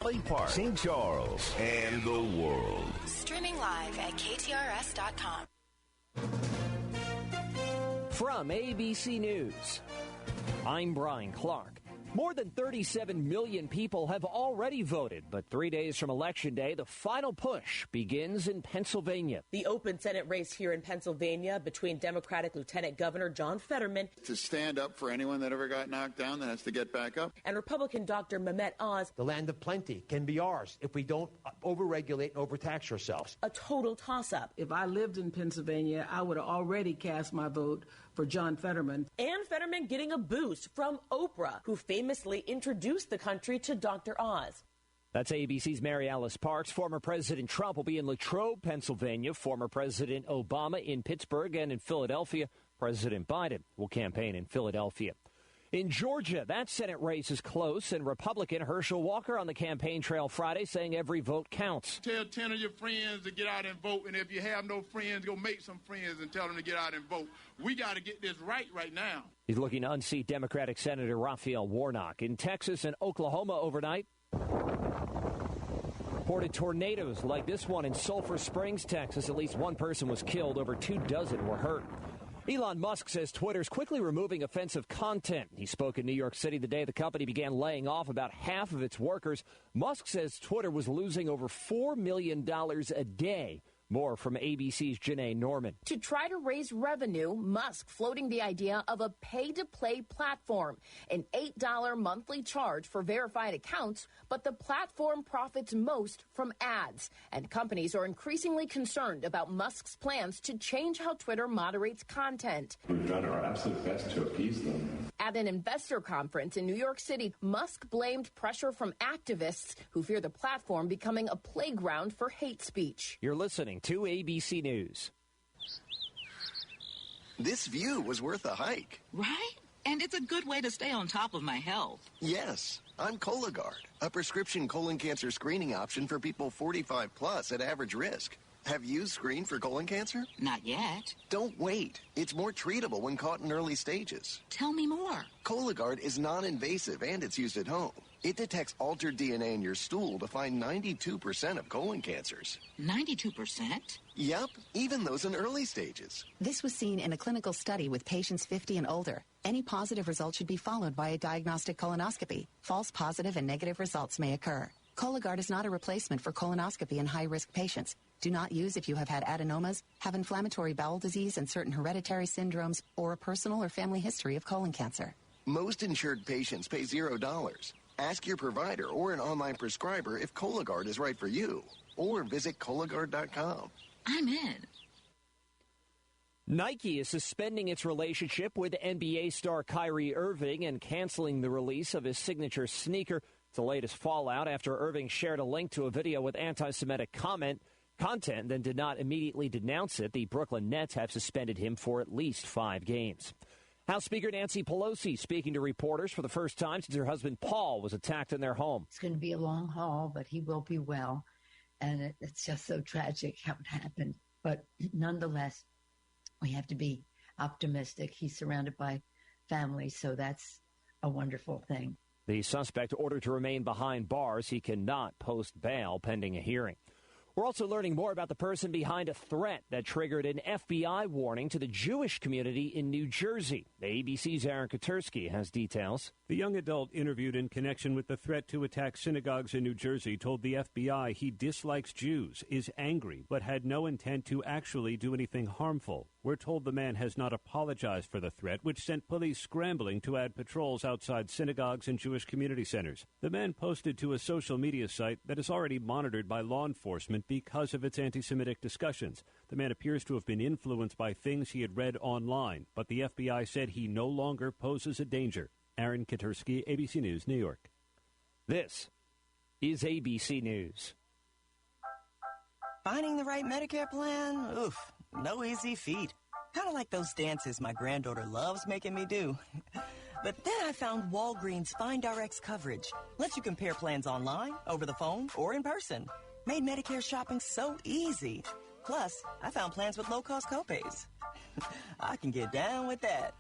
Lake Park, St. Charles, and the world. Streaming live at KTRS.com. From ABC News, I'm Brian Clark. More than 37 million people have already voted, but 3 days from Election Day, the final push begins in Pennsylvania. The open Senate race here in Pennsylvania between Democratic Lieutenant Governor John Fetterman to stand up for anyone that ever got knocked down that has to get back up, and Republican Dr. Mehmet Oz. The land of plenty can be ours if we don't overregulate and overtax ourselves. A total toss-up. If I lived in Pennsylvania, I would have already cast my vote for John Fetterman. And Fetterman getting a boost from Oprah, who famously introduced the country to Dr. Oz. That's ABC's Mary Alice Parks. Former President Trump will be in Latrobe, Pennsylvania. Former President Obama in Pittsburgh, and in Philadelphia, President Biden will campaign in Philadelphia. In Georgia, that Senate race is close, and Republican Herschel Walker on the campaign trail Friday saying every vote counts. Tell 10 of your friends to get out and vote, and if you have no friends, go make some friends and tell them to get out and vote. We got to get this right now. He's looking to unseat Democratic Senator Raphael Warnock. In Texas and Oklahoma overnight, reported tornadoes like this one in Sulphur Springs, Texas. At least one person was killed. Over 24 were hurt. Elon Musk says Twitter's quickly removing offensive content. He spoke in New York City the day the company began laying off about half of its workers. Musk says Twitter was losing over $4 million a day. More from ABC's Janae Norman. To try to raise revenue, Musk floating the idea of a pay-to-play platform, an $8 monthly charge for verified accounts, but the platform profits most from ads. And companies are increasingly concerned about Musk's plans to change how Twitter moderates content. We've done our absolute best to appease them. At an investor conference in New York City, Musk blamed pressure from activists who fear the platform becoming a playground for hate speech. You're listening to ABC News. This view was worth a hike. Right? And it's a good way to stay on top of my health. Yes, I'm Cologuard, a prescription colon cancer screening option for people 45 plus at average risk. Have you screened for colon cancer? Not yet. Don't wait. It's more treatable when caught in early stages. Tell me more. Cologuard is non-invasive and it's used at home. It detects altered DNA in your stool to find 92% of colon cancers. 92%? Yep, even those in early stages. This was seen in a clinical study with patients 50 and older. Any positive result should be followed by a diagnostic colonoscopy. False positive and negative results may occur. Cologuard is not a replacement for colonoscopy in high-risk patients. Do not use if you have had adenomas, have inflammatory bowel disease and certain hereditary syndromes, or a personal or family history of colon cancer. Most insured patients pay $0. Ask your provider or an online prescriber if Cologuard is right for you, or visit Cologuard.com. I'm in. Nike is suspending its relationship with NBA star Kyrie Irving and canceling the release of his signature sneaker. It's the latest fallout after Irving shared a link to a video with anti-Semitic content, then did not immediately denounce it. The Brooklyn Nets have suspended him for at least 5 games. House Speaker Nancy Pelosi speaking to reporters for the first time since her husband Paul was attacked in their home. It's going to be a long haul, but he will be well. And it's just so tragic how it happened. But nonetheless, we have to be optimistic. He's surrounded by family, so that's a wonderful thing. The suspect ordered to remain behind bars. He cannot post bail pending a hearing. We're also learning more about the person behind a threat that triggered an FBI warning to the Jewish community in New Jersey. The ABC's Aaron Katersky has details. The young adult interviewed in connection with the threat to attack synagogues in New Jersey told the FBI he dislikes Jews, is angry, but had no intent to actually do anything harmful. We're told the man has not apologized for the threat, which sent police scrambling to add patrols outside synagogues and Jewish community centers. The man posted to a social media site that is already monitored by law enforcement because of its anti-Semitic discussions. The man appears to have been influenced by things he had read online, but the FBI said he no longer poses a danger. Aaron Katersky, ABC News, New York. This is ABC News. Finding the right Medicare plan? Oof, no easy feat. Kind of like those dances my granddaughter loves making me do. But then I found Walgreens FindRx coverage. Lets you compare plans online, over the phone, or in person. Made Medicare shopping so easy. Plus, I found plans with low-cost copays. I can get down with that.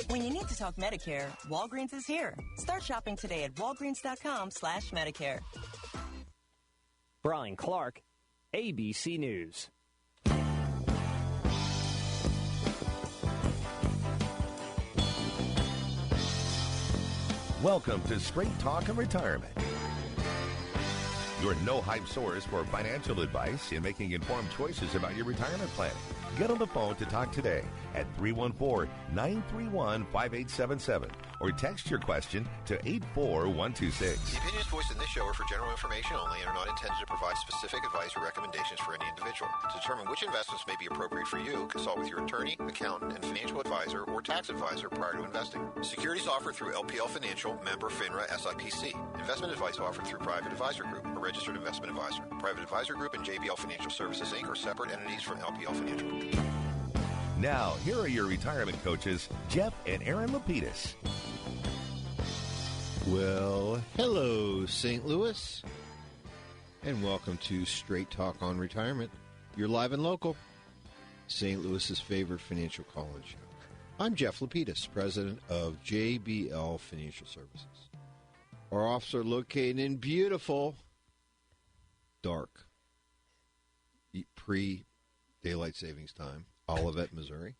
When you need to talk Medicare, Walgreens is here. Start shopping today at walgreens.com/Medicare. Brian Clark, ABC News. Welcome to Straight Talk and Retirement. Your no-hype source for financial advice in making informed choices about your retirement planning. Get on the phone to talk today at 314-931-5877 or text your question to 84126. The opinions voiced in this show are for general information only and are not intended to provide specific advice or recommendations for any individual. To determine which investments may be appropriate for you, consult with your attorney, accountant, and financial advisor or tax advisor prior to investing. Securities offered through LPL Financial, member FINRA SIPC. Investment advice offered through Private Advisor Group, a registered investment advisor. Private Advisor Group and JBL Financial Services, Inc. are separate entities from LPL Financial. Now, here are your retirement coaches, Jeff and Aaron Lapidus. Well, hello, St. Louis, and welcome to Straight Talk on Retirement. You're live and local, St. Louis's favorite financial call-in show. I'm Jeff Lapidus, president of JBL Financial Services. Our offices are located in beautiful, dark, pre-daylight savings time, Olivet, Missouri.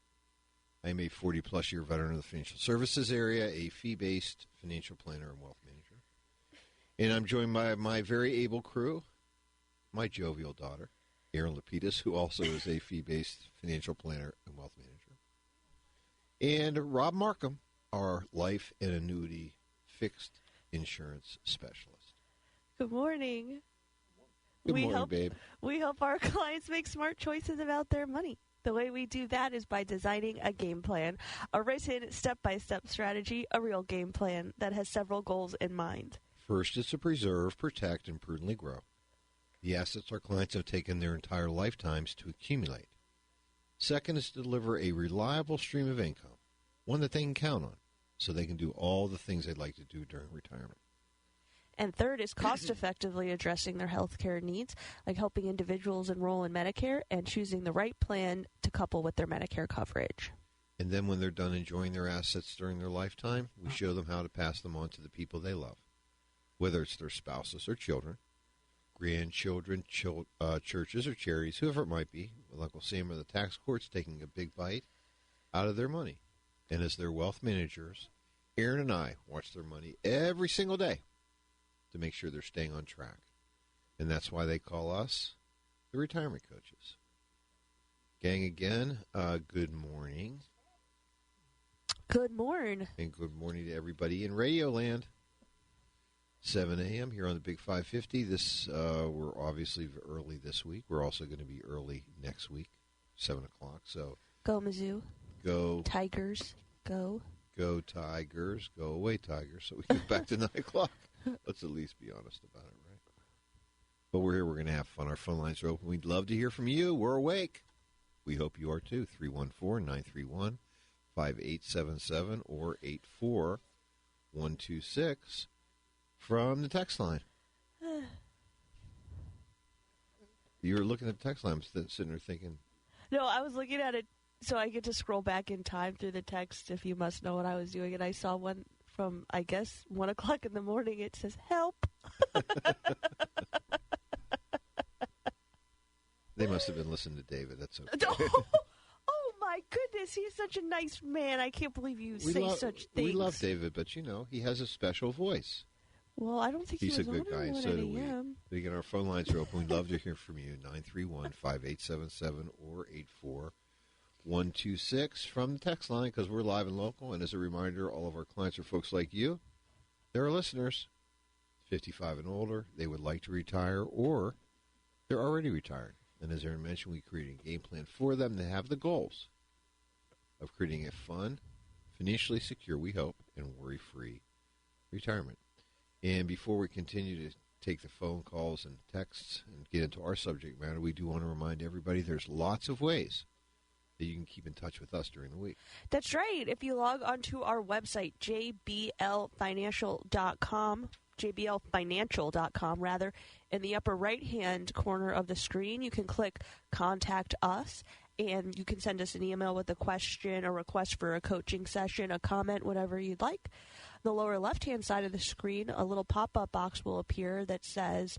I'm a 40-plus year veteran of the financial services area, a fee-based financial planner and wealth manager. And I'm joined by my very able crew, my jovial daughter, Aaron Lapidus, who also is a fee-based financial planner and wealth manager. And Rob Markham, our life and annuity fixed insurance specialist. Good morning. Good morning, babe. We help our clients make smart choices about their money. The way we do that is by designing a game plan, a written step-by-step strategy, a real game plan that has several goals in mind. First is to preserve, protect, and prudently grow the assets our clients have taken their entire lifetimes to accumulate. Second is to deliver a reliable stream of income, one that they can count on, so they can do all the things they'd like to do during retirement. And third is cost-effectively addressing their health care needs, like helping individuals enroll in Medicare and choosing the right plan to couple with their Medicare coverage. And then when they're done enjoying their assets during their lifetime, we show them how to pass them on to the people they love, whether it's their spouses or children, grandchildren, churches or charities, whoever it might be, with Uncle Sam or the tax courts taking a big bite out of their money. And as their wealth managers, Aaron and I watch their money every single day to make sure they're staying on track. And that's why they call us the retirement coaches. Gang, again, good morning. Good morning. And good morning to everybody in Radio Land. 7 a.m. here on the Big 550. We're obviously early this week. We're also going to be early next week, 7 o'clock. So go Mizzou. Go Tigers. Go. Go Tigers. Go away Tigers. So we get back to 9 o'clock. Let's at least be honest about it, right? But we're here. We're going to have fun. Our phone lines are open. We'd love to hear from you. We're awake. We hope you are too. 314-931-5877 or 84126 from the text line. You were looking at the text line. I'm sitting there thinking. No, I was looking at it so I get to scroll back in time through the text if you must know what I was doing. And I saw one from, I guess, 1 o'clock in the morning. It says, help. They must have been listening to David. That's okay. Oh, my goodness. He's such a nice man. I can't believe you say such things. We love David, but, he has a special voice. Well, I don't think he's he was a good guy, and so do we. But again, our phone lines are open. We'd love to hear from you. 931-5877 or 84126 from the text line, because we're live and local. And as a reminder, all of our clients are folks like you. They're our listeners, 55 and older. They would like to retire, or they're already retired. And as Aaron mentioned, we created a game plan for them to have the goals of creating a fun, financially secure, we hope, and worry-free retirement. And before we continue to take the phone calls and texts and get into our subject matter, we do want to remind everybody there's lots of ways that you can keep in touch with us during the week. That's right. If you log onto our website, jblfinancial.com, jblfinancial.com, in the upper right-hand corner of the screen, you can click Contact Us, And you can send us an email with a question, a request for a coaching session, a comment, whatever you'd like. The lower left-hand side of the screen, a little pop-up box will appear that says,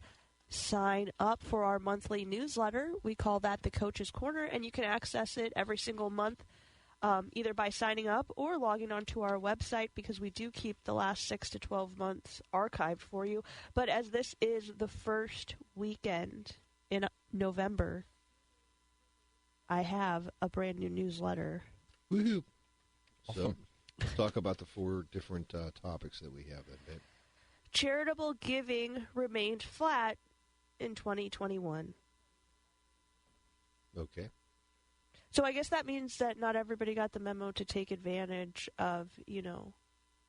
sign up for our monthly newsletter. We call that the Coach's Corner, and you can access it every single month, either by signing up or logging onto our website, because we do keep the last 6 to 12 months archived for you. But as this is the first weekend in November, I have a brand new newsletter. Woohoo! So, let's talk about the 4 different topics that we have. Charitable giving remained flat in 2021. Okay. So I guess that means that not everybody got the memo to take advantage of,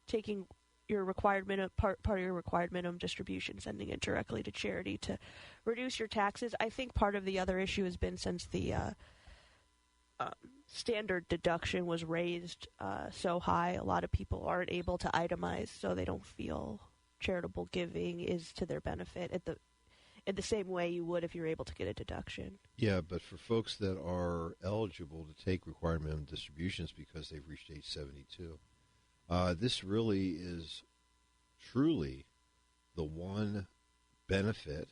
taking your required minimum part of your required minimum distribution, sending it directly to charity to reduce your taxes. I think part of the other issue has been since the standard deduction was raised so high, a lot of people aren't able to itemize, so they don't feel charitable giving is to their benefit in the same way you would if you were able to get a deduction. Yeah, but for folks that are eligible to take required minimum distributions because they've reached age 72, this really is truly the one benefit,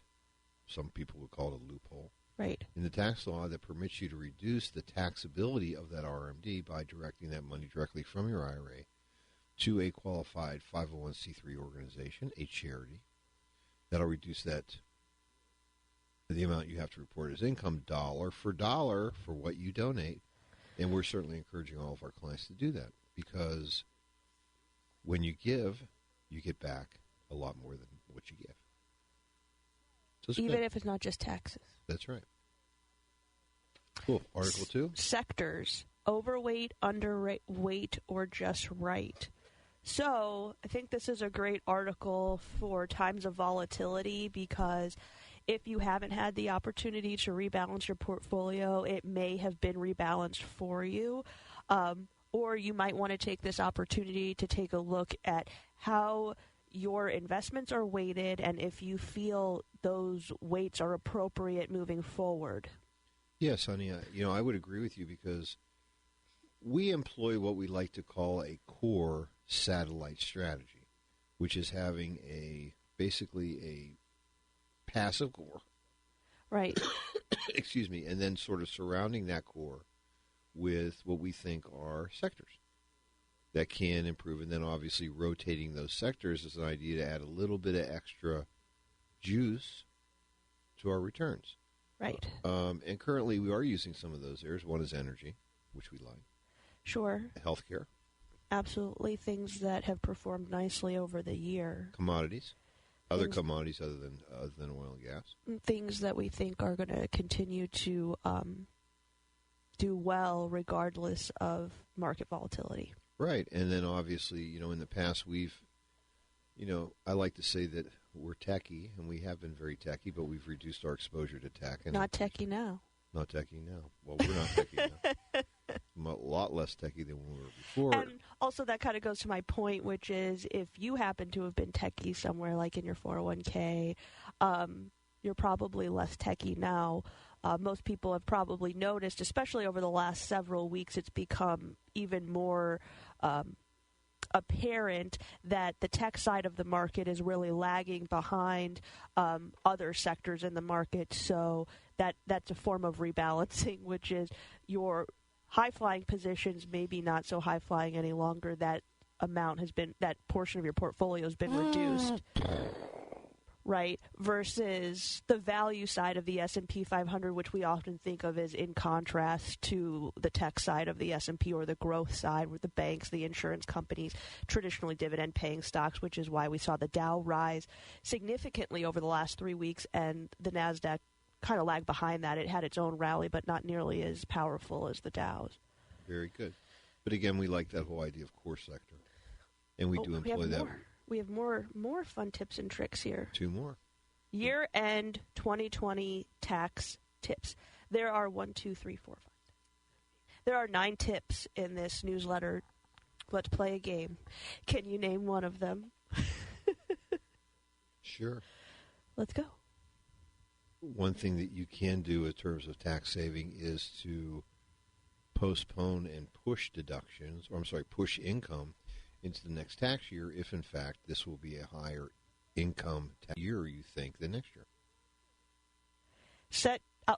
some people would call it a loophole, right, in the tax law that permits you to reduce the taxability of that RMD by directing that money directly from your IRA to a qualified 501c3 organization, a charity. That'll reduce that, the amount you have to report as income dollar for what you donate. And we're certainly encouraging all of our clients to do that, because when you give, you get back a lot more than what you give. So even if it's not just taxes. That's right. Cool. Article 2. Sectors: overweight, underweight, or just right. So I think this is a great article for times of volatility, because if you haven't had the opportunity to rebalance your portfolio, it may have been rebalanced for you. Or you might want to take this opportunity to take a look at how your investments are weighted and if you feel those weights are appropriate moving forward. Yes, honey. I would agree with you, because we employ what we like to call a core satellite strategy, which is having basically a passive core. Right. Excuse me. And then sort of surrounding that core with what we think are sectors that can improve. And then obviously rotating those sectors is an idea to add a little bit of extra juice to our returns. Right. And currently we are using some of those areas. One is energy, which we like. Sure. Healthcare. Absolutely. Things that have performed nicely over the year. Commodities. Other commodities other than oil and gas. Things that we think are going to continue to do well regardless of market volatility. Right. And then obviously, in the past we've, I like to say that we're techie, and we have been very techie, but we've reduced our exposure to tech. And not techie now. Not techie now. Well, we're not techie now. I'm a lot less techie than we were before. And also that kind of goes to my point, which is if you happen to have been techie somewhere like in your 401k, you're probably less techie now. Most people have probably noticed, especially over the last several weeks, it's become even more apparent that the tech side of the market is really lagging behind other sectors in the market. So that's a form of rebalancing, which is your high-flying positions maybe not so high-flying any longer. That portion of your portfolio has been reduced. Right, versus the value side of the S&P 500, which we often think of as in contrast to the tech side of the S&P, or the growth side, where the banks, the insurance companies, traditionally dividend-paying stocks, which is why we saw the Dow rise significantly over the last 3 weeks, and the NASDAQ kind of lagged behind that. It had its own rally, but not nearly as powerful as the Dow's. Very good. But again, we like that whole idea of core sector, and we do employ that. We have more fun tips and tricks here. 2 more. Year-end 2020 tax tips. There are 1, 2, 3, 4, 5. There are 9 tips in this newsletter. Let's play a game. Can you name one of them? Sure. Let's go. One thing that you can do in terms of tax saving is to postpone and push deductions, push income into the next tax year if, in fact, this will be a higher income year, you think, than next year.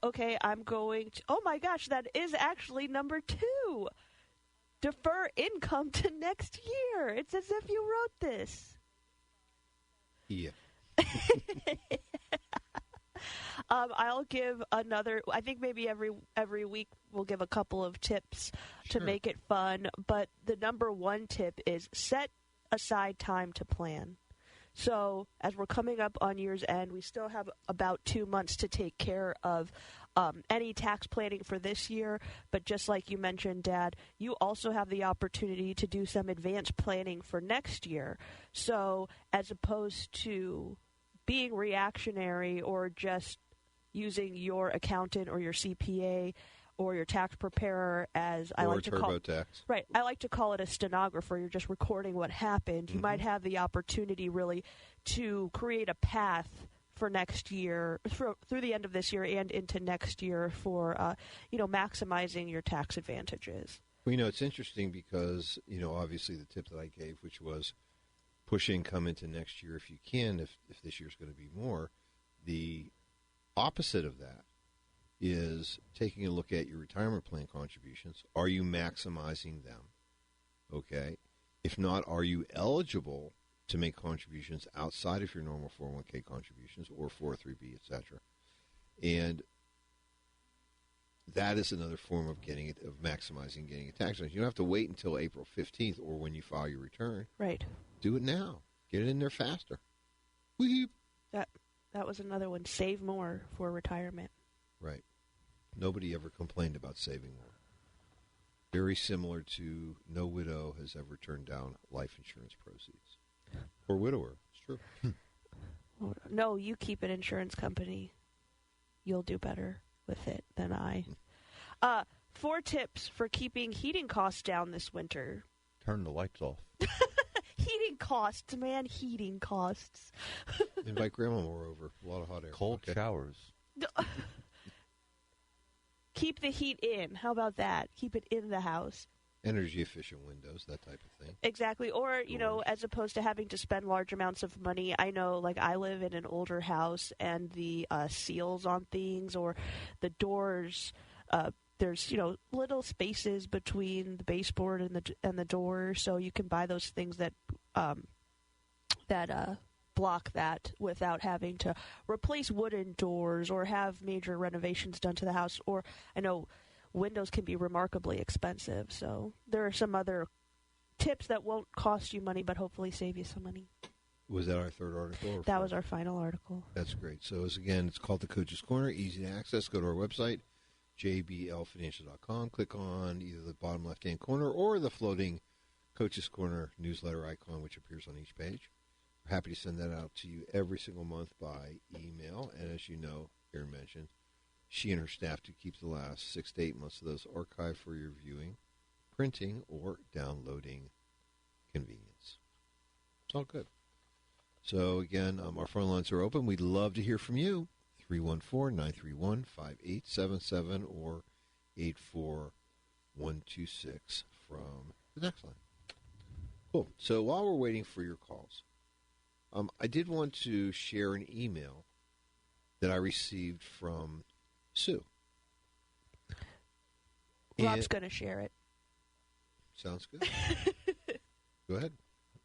Okay, I'm going to... Oh, my gosh, that is actually number 2. Defer income to next year. It's as if you wrote this. Yeah. I'll give another... I think maybe every week we'll give a couple of tips to make it fun. But the number 1 tip is set aside time to plan. So as we're coming up on year's end, we still have about 2 months to take care of any tax planning for this year. But just like you mentioned, Dad, you also have the opportunity to do some advanced planning for next year. So as opposed to being reactionary or just using your accountant or your CPA or your tax preparer as I like to call TurboTax. Right. I like to call it a stenographer. You're just recording what happened. You might have the opportunity really to create a path for next year, through the end of this year and into next year for, maximizing your tax advantages. Well, it's interesting because, obviously the tip that I gave, which was push income into next year if you can, if this year's going to be more, the opposite of that is taking a look at your retirement plan contributions. Are you maximizing them? Okay. If not, are you eligible to make contributions outside of your normal 401k contributions or 403b, etc.? And that is another form of maximizing getting a tax return. You don't have to wait until April 15th or when you file your return. Right. Do it now. Get it in there faster. Weep. That was another one. Save more for retirement. Right. Nobody ever complained about saving more. Very similar to no widow has ever turned down life insurance proceeds. Or widower. It's true. No, you keep an insurance company. You'll do better with it than I. 4 tips for keeping heating costs down this winter. Turn the lights off. Heating costs, man. Heating costs. Invite Grandma more over. A lot of hot air. Cold showers. Keep the heat in. How about that? Keep it in the house. Energy efficient windows, that type of thing. Exactly. Or, as opposed to having to spend large amounts of money, I know, I live in an older house and the seals on things or the doors, there's, little spaces between the baseboard and the door, so you can buy those things that block that without having to replace wooden doors or have major renovations done to the house. Or I know windows can be remarkably expensive, so there are some other tips that won't cost you money but hopefully save you some money. Was that our third article? That was our final article. That's great. So, it's called the Coach's Corner. Easy to access. Go to our website, jblfinancial.com. Click on either the bottom left-hand corner or the floating Coach's Corner newsletter icon, which appears on each page. We're happy to send that out to you every single month by email. And as you know, Erin mentioned, she and her staff do keep the last 6 to 8 months of those archived for your viewing, printing, or downloading convenience. It's all good. So, again, our phone lines are open. We'd love to hear from you. 314-931-5877 or 84126 from the next line. Cool. So while we're waiting for your calls, I did want to share an email that I received from Sue. Rob's going to share it. Sounds good. Go ahead.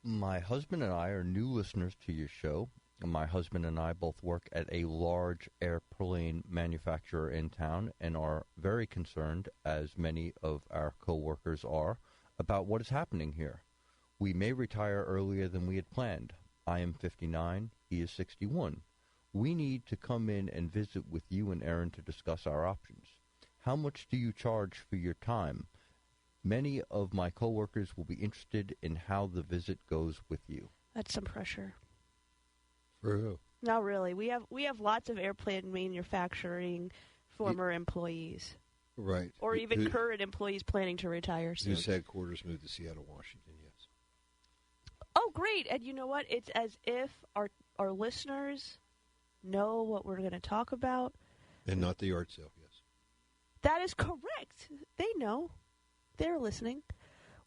My husband and I are new listeners to your show. My husband and I both work at a large airplane manufacturer in town and are very concerned, as many of our coworkers are, about what is happening here. We may retire earlier than we had planned. I am 59. He is 61. We need to come in and visit with you and Erin to discuss our options. How much do you charge for your time? Many of my coworkers will be interested in how the visit goes with you. That's some pressure. For who? Not really. We have lots of airplane manufacturing former employees. Right. Or even current employees planning to retire soon. Whose headquarters moved to Seattle, Washington, yes. Oh, great. And you know what? It's as if our listeners know what we're going to talk about. And not the yard sale, yes. That is correct. They know. they're listening.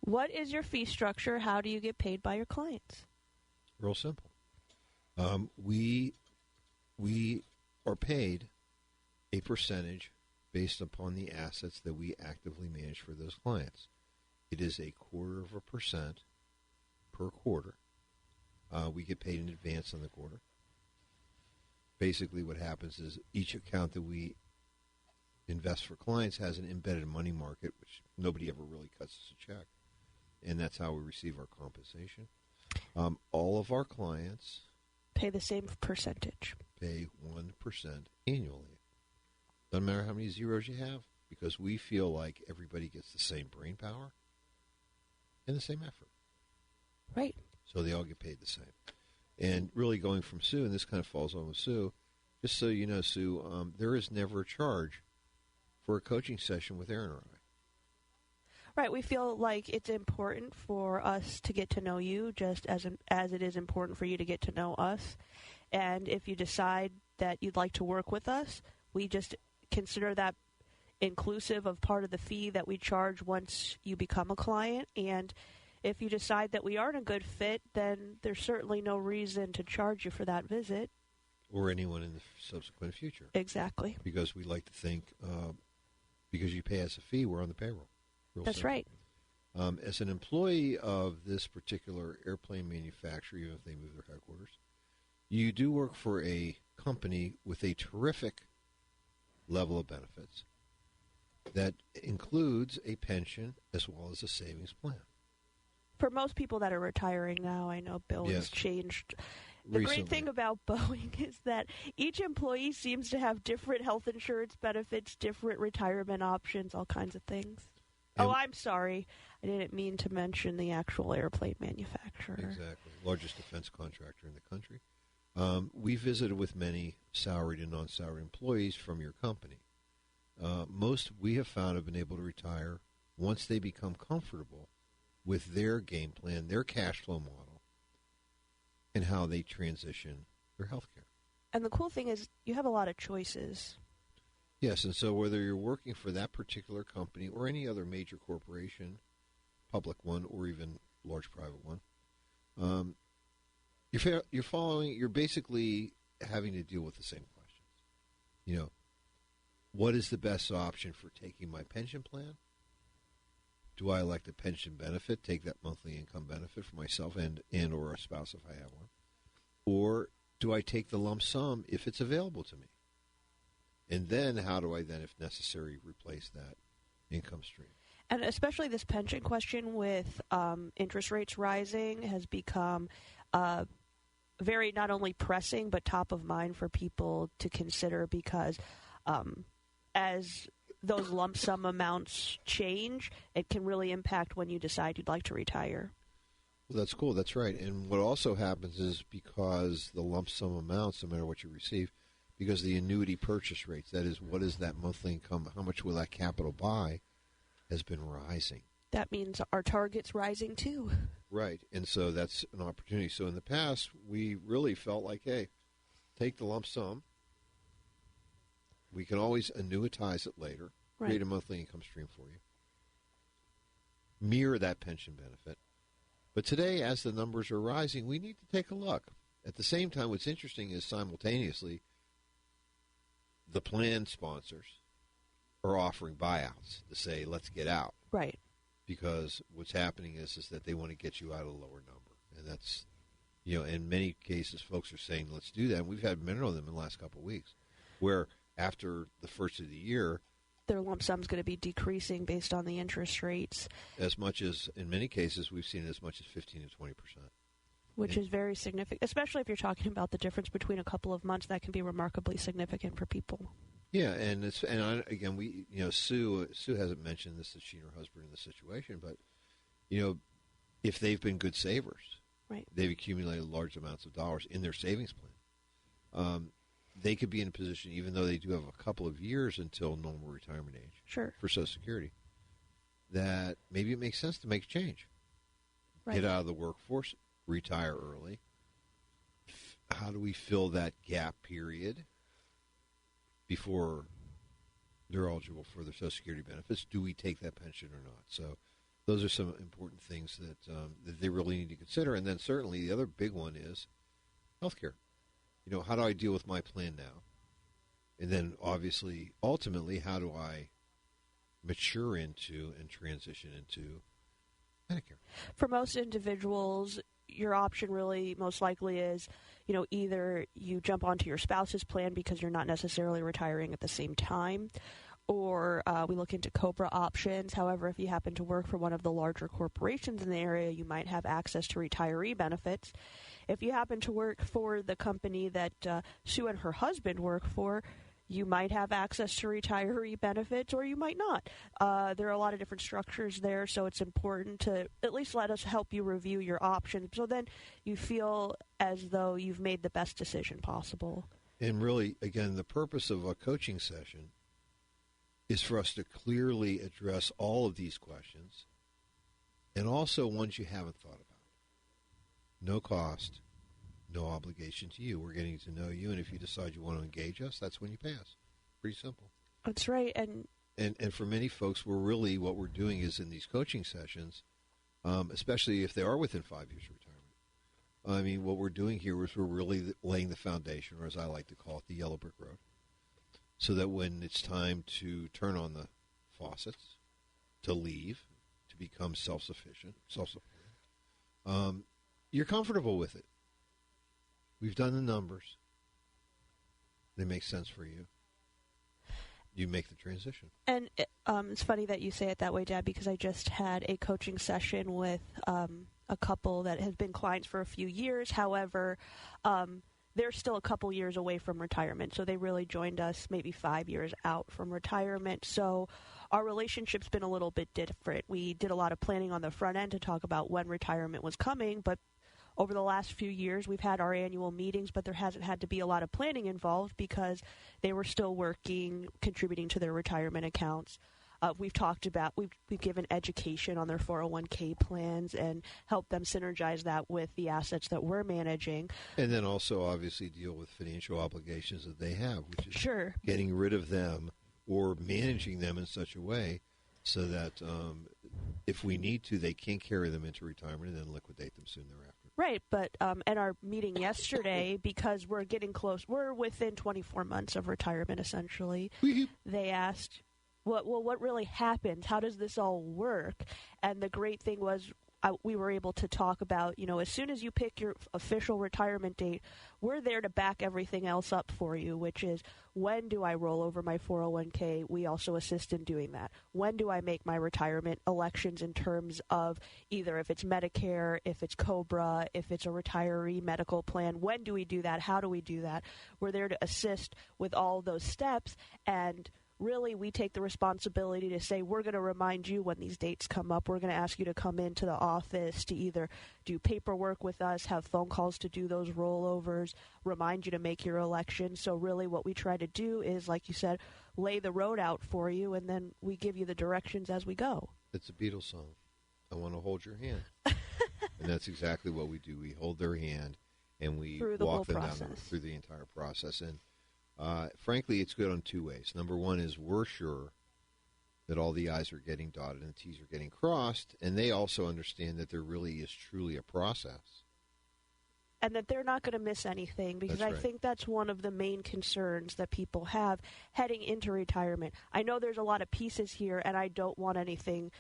What is your fee structure? How do you get paid by your clients? Real simple. We are paid a percentage based upon the assets that we actively manage for those clients. It is 0.25% per quarter. We get paid in advance on the quarter. Basically what happens is each account that we invest for clients has an embedded money market, which nobody ever really cuts us a check. And that's how we receive our compensation. All of our clients pay the same percentage. Pay 1% annually. Doesn't matter how many zeros you have, because we feel like everybody gets the same brain power and the same effort. Right. So they all get paid the same. And really going from Sue, and this kind of falls on with Sue, just so you know, Sue, there is never a charge for a coaching session with Aaron or I. Right. We feel like it's important for us to get to know you just as it is important for you to get to know us. And if you decide that you'd like to work with us, we just consider that inclusive of part of the fee that we charge once you become a client. And if you decide that we aren't a good fit, then there's certainly no reason to charge you for that visit. Or anyone in the subsequent future. Exactly. Because we like to think, because you pay us a fee, we're on the payroll. That's simple. Right. As an employee of this particular airplane manufacturer, even if they move their headquarters, you do work for a company with a terrific level of benefits that includes a pension as well as a savings plan. For most people that are retiring now, I know Bill has changed. The great thing about Boeing is that each employee seems to have different health insurance benefits, different retirement options, all kinds of things. And I'm sorry. I didn't mean to mention the actual airplane manufacturer. Exactly. Largest defense contractor in the country. We visited with many salaried and non-salaried employees from your company. Most we have found have been able to retire once they become comfortable with their game plan, their cash flow model, and how they transition their health care. And the cool thing is you have a lot of choices. Yes, and so whether you're working for that particular company or any other major corporation, public one or even large private one, you're basically having to deal with the same questions. You know, what is the best option for taking my pension plan? Do I elect a pension benefit, take that monthly income benefit for myself and or a spouse if I have one? Or do I take the lump sum if it's available to me? And then how do I then, if necessary, replace that income stream? And especially this pension question with interest rates rising has become very not only pressing but top of mind for people to consider because as those lump sum amounts change, it can really impact when you decide you'd like to retire. Well, that's cool. That's right. And what also happens is because the lump sum amounts, no matter what you receive, because the annuity purchase rates, that is, what is that monthly income, how much will that capital buy, has been rising. That means our target's rising too. Right. And so that's an opportunity. So in the past, we really felt like, hey, take the lump sum. We can always annuitize it later, create a monthly income stream for you, mirror that pension benefit. But today, as the numbers are rising, we need to take a look. At the same time, what's interesting is simultaneously, the plan sponsors are offering buyouts to say, let's get out. Right. Because what's happening is that they want to get you out of a lower number. And that's, you know, in many cases, folks are saying, let's do that. And we've had many of them in the last couple of weeks where after the first of the year, their lump sum is going to be decreasing based on the interest rates. As much as, in many cases, we've seen as much as 15 to 20%. Which is very significant, especially if you're talking about the difference between a couple of months. That can be remarkably significant for people. Yeah, and again, we, you know, Sue hasn't mentioned this, that she and her husband are in this situation, but, you know, if they've been good savers, right, they've accumulated large amounts of dollars in their savings plan. They could be in a position, even though they do have a couple of years until normal retirement age for Social Security, that maybe it makes sense to make a change. Right. Get out of the workforce, retire early. How do we fill that gap period before they're eligible for their Social Security benefits. Do we take that pension or not? So those are some important things that they really need to consider. And then certainly the other big one is healthcare. You know, how do I deal with my plan now? And then obviously, ultimately, how do I mature into and transition into Medicare? For most individuals, your option really most likely is, you know, either you jump onto your spouse's plan because you're not necessarily retiring at the same time, or we look into COBRA options. However, if you happen to work for one of the larger corporations in the area, you might have access to retiree benefits. If you happen to work for the company that Sue and her husband work for, you might have access to retiree benefits, or you might not. There are a lot of different structures there, so it's important to at least let us help you review your options, so then you feel as though you've made the best decision possible. And really, again, the purpose of a coaching session is for us to clearly address all of these questions, and also ones you haven't thought about. No cost, no obligation to you. We're getting to know you, and if you decide you want to engage us, that's when you pay us. Pretty simple. That's right. And for many folks, what we're doing is in these coaching sessions, especially if they are within 5 years of retirement, I mean, what we're doing here is we're really laying the foundation, or as I like to call it, the yellow brick road, so that when it's time to turn on the faucets, to leave, to become self-sufficient, you're comfortable with it. We've done the numbers. They make sense for you. You make the transition. And it's funny that you say it that way, Dad, because I just had a coaching session with a couple that has been clients for a few years. However, they're still a couple years away from retirement, so they really joined us maybe 5 years out from retirement. So our relationship's been a little bit different. We did a lot of planning on the front end to talk about when retirement was coming, but over the last few years, we've had our annual meetings, but there hasn't had to be a lot of planning involved because they were still working, contributing to their retirement accounts. We've talked about, we've given education on their 401k plans and helped them synergize that with the assets that we're managing. And then also obviously deal with financial obligations that they have, which is sure, getting rid of them or managing them in such a way so that if we need to, they can carry them into retirement and then liquidate them soon thereafter. Right, but at our meeting yesterday, because we're getting close, we're within 24 months of retirement, essentially, they asked, what really happens? How does this all work? And the great thing was we were able to talk about, you know, as soon as you pick your official retirement date, we're there to back everything else up for you, which is, when do I roll over my 401k? We also assist in doing that. When do I make my retirement elections in terms of either if it's Medicare, if it's COBRA, if it's a retiree medical plan? When do we do that? How do we do that? We're there to assist with all those steps, and really, we take the responsibility to say, we're going to remind you when these dates come up. We're going to ask you to come into the office to either do paperwork with us, have phone calls to do those rollovers, remind you to make your election. So really what we try to do is, like you said, lay the road out for you, and then we give you the directions as we go. It's a Beatles song. I want to hold your hand. And that's exactly what we do. We hold their hand, and we walk them down through the entire process. And frankly, it's good on two ways. Number one is we're sure that all the I's are getting dotted and the T's are getting crossed, and they also understand that there really is truly a process. And that they're not going to miss anything, because I think that's one of the main concerns that people have heading into retirement. I know there's a lot of pieces here, and I don't want anything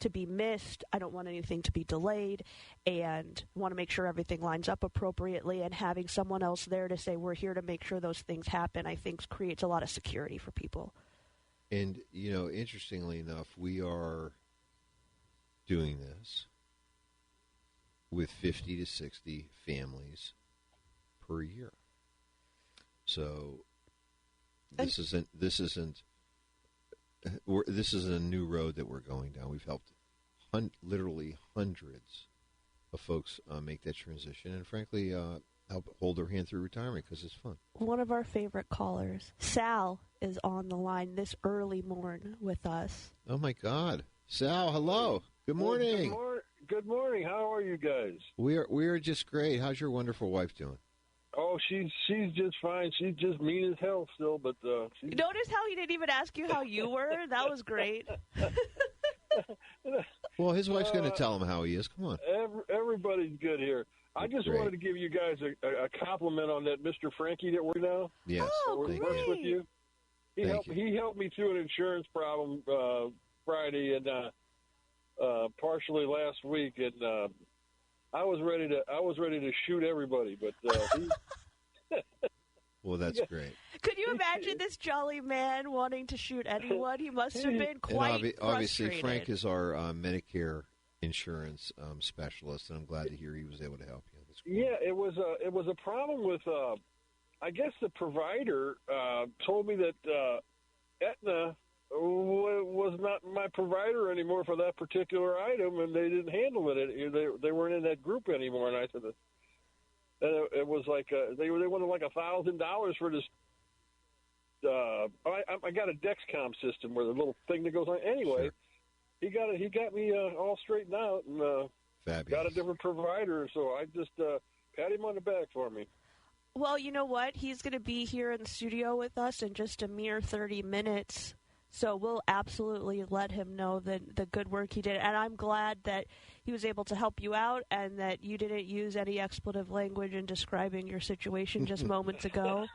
to be missed. I don't want anything to be delayed, and want to make sure everything lines up appropriately, and having someone else there to say, we're here to make sure those things happen, I think creates a lot of security for people. And, you know, interestingly enough, we are doing this with 50 to 60 families per year. So this isn't a new road that we're going down. We've helped literally hundreds of folks make that transition, and frankly, help hold their hand through retirement because it's fun. One of our favorite callers, Sal, is on the line this early morn with us. Oh my God, Sal! Hello. Good morning. Good morning. How are you guys? We are just great. How's your wonderful wife doing? Oh, she's just fine. She's just mean as hell still, but You notice how he didn't even ask you how you were? That was great. Well, his wife's going to tell him how he is. Come on. Everybody's good here. I just wanted to give you guys a compliment on that Mr. Frankie that we're now. Yes. Works with you. He helped me through an insurance problem Friday and partially last week, and I was ready to shoot everybody, but well, that's great. Could you imagine this jolly man wanting to shoot anyone? He must have been quite obviously, frustrated. Frank is our Medicare insurance specialist, and I'm glad to hear he was able to help you. That's cool. Yeah, it was a problem with I guess the provider told me that Aetna was not my provider anymore for that particular item, and they didn't handle it. They weren't in that group anymore, and I said, it was like they wanted like $1,000 for this. I got a Dexcom system where the little thing that goes on. Anyway, sure. He got me all straightened out and got a different provider. So I just pat him on the back for me. Well, you know what? He's going to be here in the studio with us in just a mere 30 minutes. So we'll absolutely let him know the good work he did. And I'm glad that he was able to help you out and that you didn't use any expletive language in describing your situation just moments ago.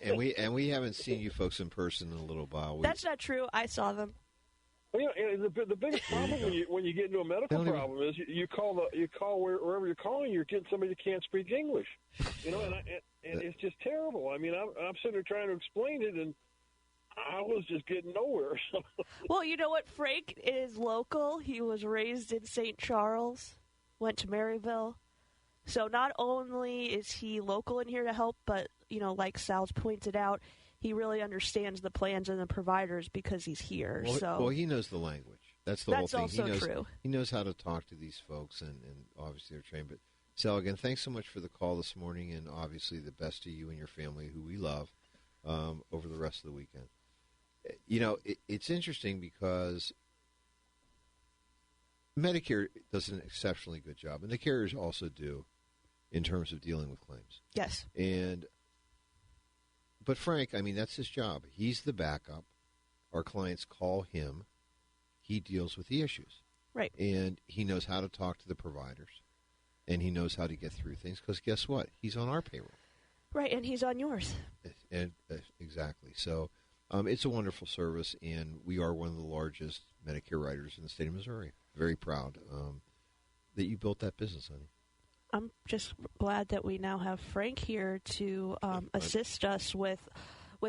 and we haven't seen you folks in person in a little while. That's not true. I saw them. Well, the biggest problem when you get into a medical problem is you call wherever you're calling, you're getting somebody that can't speak English. You know, and it's just terrible. I mean, I'm sitting there trying to explain it, and I was just getting nowhere. Well, you know what? Frank is local. He was raised in St. Charles, went to Maryville. So not only is he local in here to help, but, you know, like Sal's pointed out, he really understands the plans and the providers because he's here. Well, he knows the language. That's whole thing. That's also true. He knows how to talk to these folks, and obviously they're trained. But, Sal, again, thanks so much for the call this morning, and obviously the best to you and your family, who we love, over the rest of the weekend. You know, it's interesting because Medicare does an exceptionally good job, and the carriers also do in terms of dealing with claims. Yes. But Frank, I mean, that's his job. He's the backup. Our clients call him. He deals with the issues. Right. And he knows how to talk to the providers, and he knows how to get through things because guess what? He's on our payroll. Right, and he's on yours. And exactly. So it's a wonderful service, and we are one of the largest Medicare writers in the state of Missouri. Very proud that you built that business, honey. I'm just glad that we now have Frank here to assist us with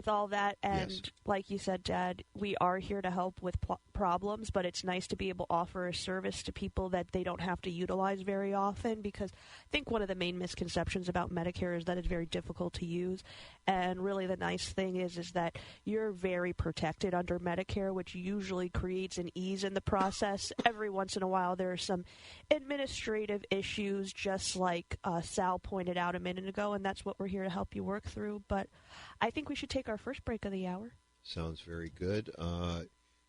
all that. And like you said, Dad, we are here to help with problems, but it's nice to be able to offer a service to people that they don't have to utilize very often, because I think one of the main misconceptions about Medicare is that it's very difficult to use. And really the nice thing is that you're very protected under Medicare, which usually creates an ease in the process. Every once in a while there are some administrative issues, just like Sal pointed out a minute ago, and that's what we're here to help you work through. But I think we should take our first break of the hour. Sounds very good.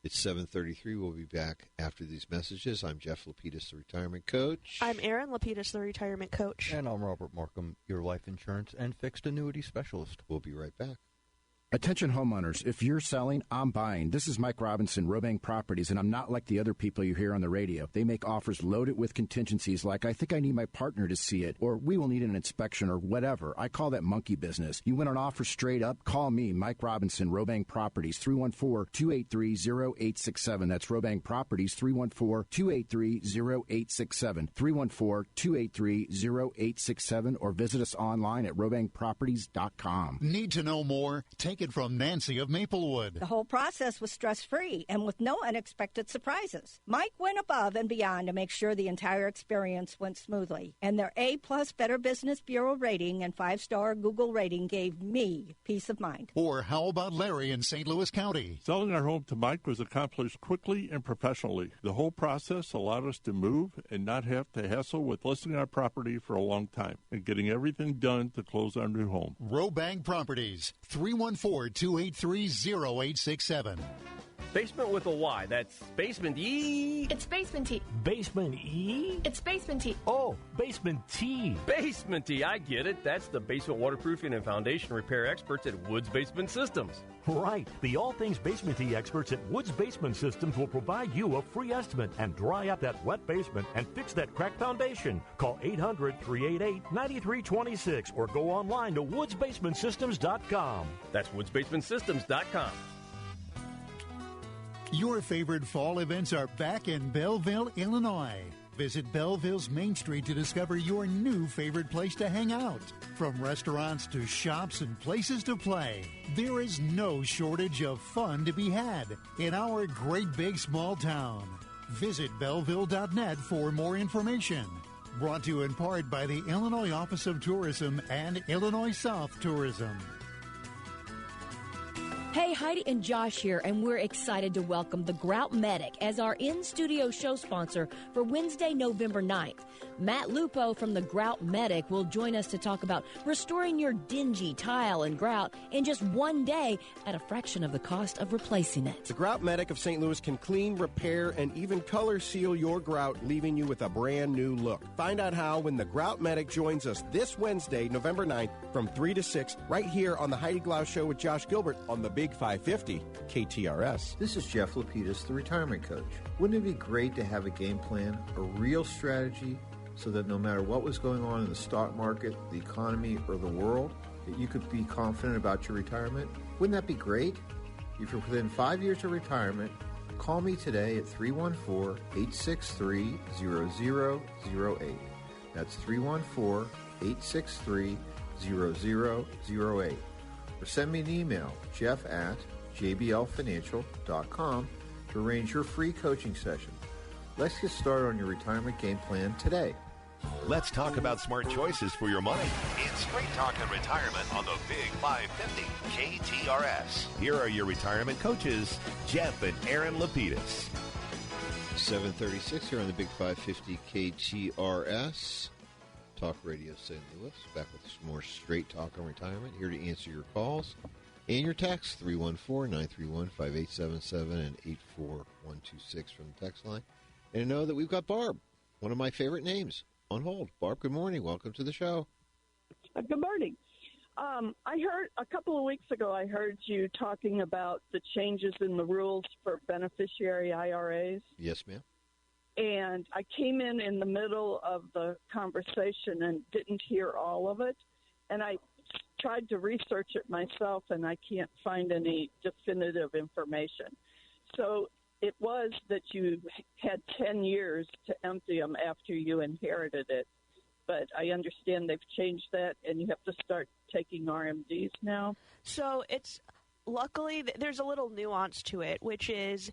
It's 7:33. We'll be back after these messages. I'm Jeff Lapidus, the retirement coach. I'm Aaron Lapidus, the retirement coach. And I'm Robert Markham, your life insurance and fixed annuity specialist. We'll be right back. Attention homeowners, if you're selling, I'm buying. This is Mike Robinson, Robank Properties, and I'm not like the other people you hear on the radio. They make offers loaded with contingencies like, I think I need my partner to see it, or we will need an inspection, or whatever. I call that monkey business. You want an offer straight up? Call me, Mike Robinson, Robank Properties, 314-283-0867. That's Robank Properties, 314-283-0867. 314-283-0867, or visit us online at robankproperties.com. Need to know more? Take it from Nancy of Maplewood. The whole process was stress-free and with no unexpected surprises. Mike went above and beyond to make sure the entire experience went smoothly. And their A-plus Better Business Bureau rating and 5-star Google rating gave me peace of mind. Or how about Larry in St. Louis County? Selling our home to Mike was accomplished quickly and professionally. The whole process allowed us to move and not have to hassle with listing our property for a long time and getting everything done to close our new home. Robank Properties, 314-283-0867. Basement with a Y. That's Basement E. It's Basement T. Basement E? It's Basement T. Oh, Basement T. Basement T. I get it. That's the basement waterproofing and foundation repair experts at Woods Basement Systems. Right. The all things Basement T experts at Woods Basement Systems will provide you a free estimate and dry up that wet basement and fix that cracked foundation. Call 800-388-9326 or go online to woodsbasementsystems.com. That's woodsbasementsystems.com. Your favorite fall events are back in Belleville, Illinois. Visit Belleville's Main Street to discover your new favorite place to hang out. From restaurants to shops and places to play, there is no shortage of fun to be had in our great big small town. Visit Belleville.net for more information. Brought to you in part by the Illinois Office of Tourism and Illinois South Tourism. Hey, Heidi and Josh here, and we're excited to welcome the Grout Medic as our in-studio show sponsor for Wednesday, November 9th. Matt Lupo from the Grout Medic will join us to talk about restoring your dingy tile and grout in just one day at a fraction of the cost of replacing it. The Grout Medic of St. Louis can clean, repair, and even color seal your grout, leaving you with a brand new look. Find out how when the Grout Medic joins us this Wednesday, November 9th from 3 to 6, right here on the Heidi Glaus Show with Josh Gilbert on the Big 550 KTRS. This is Jeff Lapidus, the retirement coach. Wouldn't it be great to have a game plan, a real strategy, so that no matter what was going on in the stock market, the economy, or the world, that you could be confident about your retirement? Wouldn't that be great? If you're within 5 years of retirement, call me today at 314-863-0008. That's 314-863-0008. Or send me an email, jeff@jblfinancial.com, to arrange your free coaching session. Let's get started on your retirement game plan today. Let's talk about smart choices for your money. It's Straight Talking Retirement on the Big 550 KTRS. Here are your retirement coaches, Jeff and Aaron Lapidus. 7:36 here on the Big 550 KTRS. Talk Radio St. Louis. Back with some more Straight Talk on Retirement. Here to answer your calls and your texts, 314-931-5877 and 84126 from the text line. And know that we've got Barb, one of my favorite names, on hold. Barb, good morning. Welcome to the show. Good morning. I heard a couple of weeks ago, I heard you talking about the changes in the rules for beneficiary IRAs. Yes, ma'am. And I came in the middle of the conversation and didn't hear all of it. And I tried to research it myself, and I can't find any definitive information. So it was that you had 10 years to empty them after you inherited it. But I understand they've changed that, and you have to start taking RMDs now. So it's luckily there's a little nuance to it, which is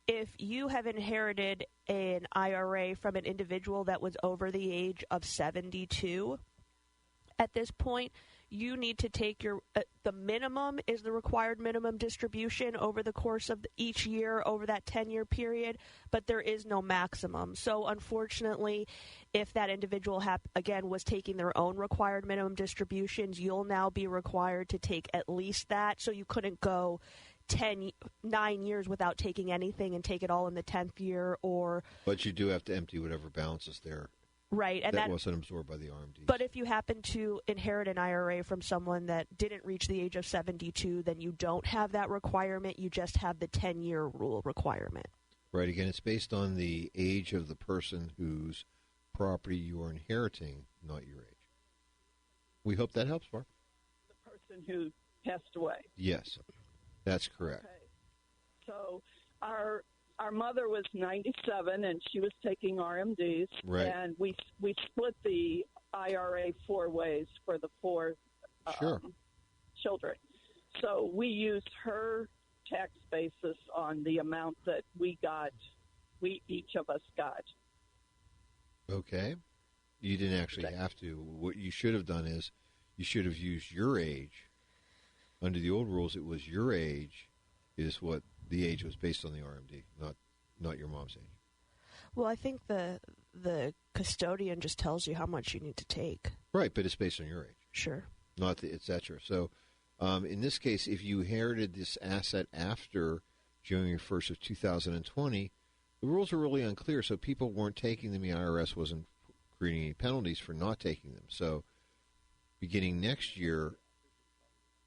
if you have inherited an IRA from an individual that was over the age of 72, at this point, you need to take your the minimum is the required minimum distribution over the course of each year over that 10-year period, but there is no maximum. So unfortunately, if that individual again was taking their own required minimum distributions, you'll now be required to take at least that. So you couldn't go 9 years without taking anything and take it all in the 10th year, But you do have to empty whatever balance is there. Right, and that wasn't absorbed by the RMD. But if you happen to inherit an IRA from someone that didn't reach the age of 72, then you don't have that requirement. You just have the 10-year rule requirement. Right. Again, it's based on the age of the person whose property you are inheriting, not your age. We hope that helps, Barb. The person who passed away. Yes, that's correct. Okay. So our mother was 97, and she was taking RMDs. Right. And we split the IRA 4 ways for the 4 children. So we used her tax basis on the amount that each of us got. Okay. You didn't actually have to. What you should have done is you should have used your age. Under the old rules, it was your age is what the age was based on the RMD, not your mom's age. Well, I think the custodian just tells you how much you need to take. Right, but it's based on your age. Sure. Not the et cetera. So in this case, if you inherited this asset after January 1st of 2020, the rules were really unclear, so people weren't taking them. The IRS wasn't creating any penalties for not taking them. So beginning next year,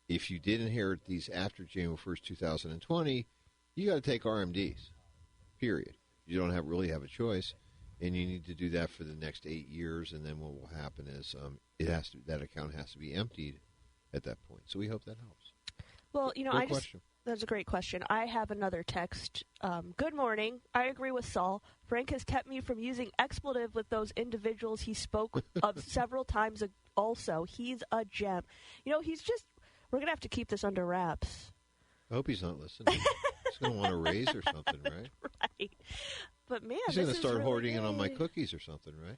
if you did inherit these after January 1st, 2020, you got to take RMDs, period. You don't really have a choice, and you need to do that for the next 8 years, and then what will happen is that account has to be emptied at that point. So we hope that helps. Well, question. That's a great question. I have another text. Good morning. I agree with Saul. Frank has kept me from using expletive with those individuals he spoke of several times also. He's a gem. We're going to have to keep this under wraps. I hope he's not listening. He's going to want a raise or something, right? Right. But, man, he's going to start hoarding it on my cookies or something, right?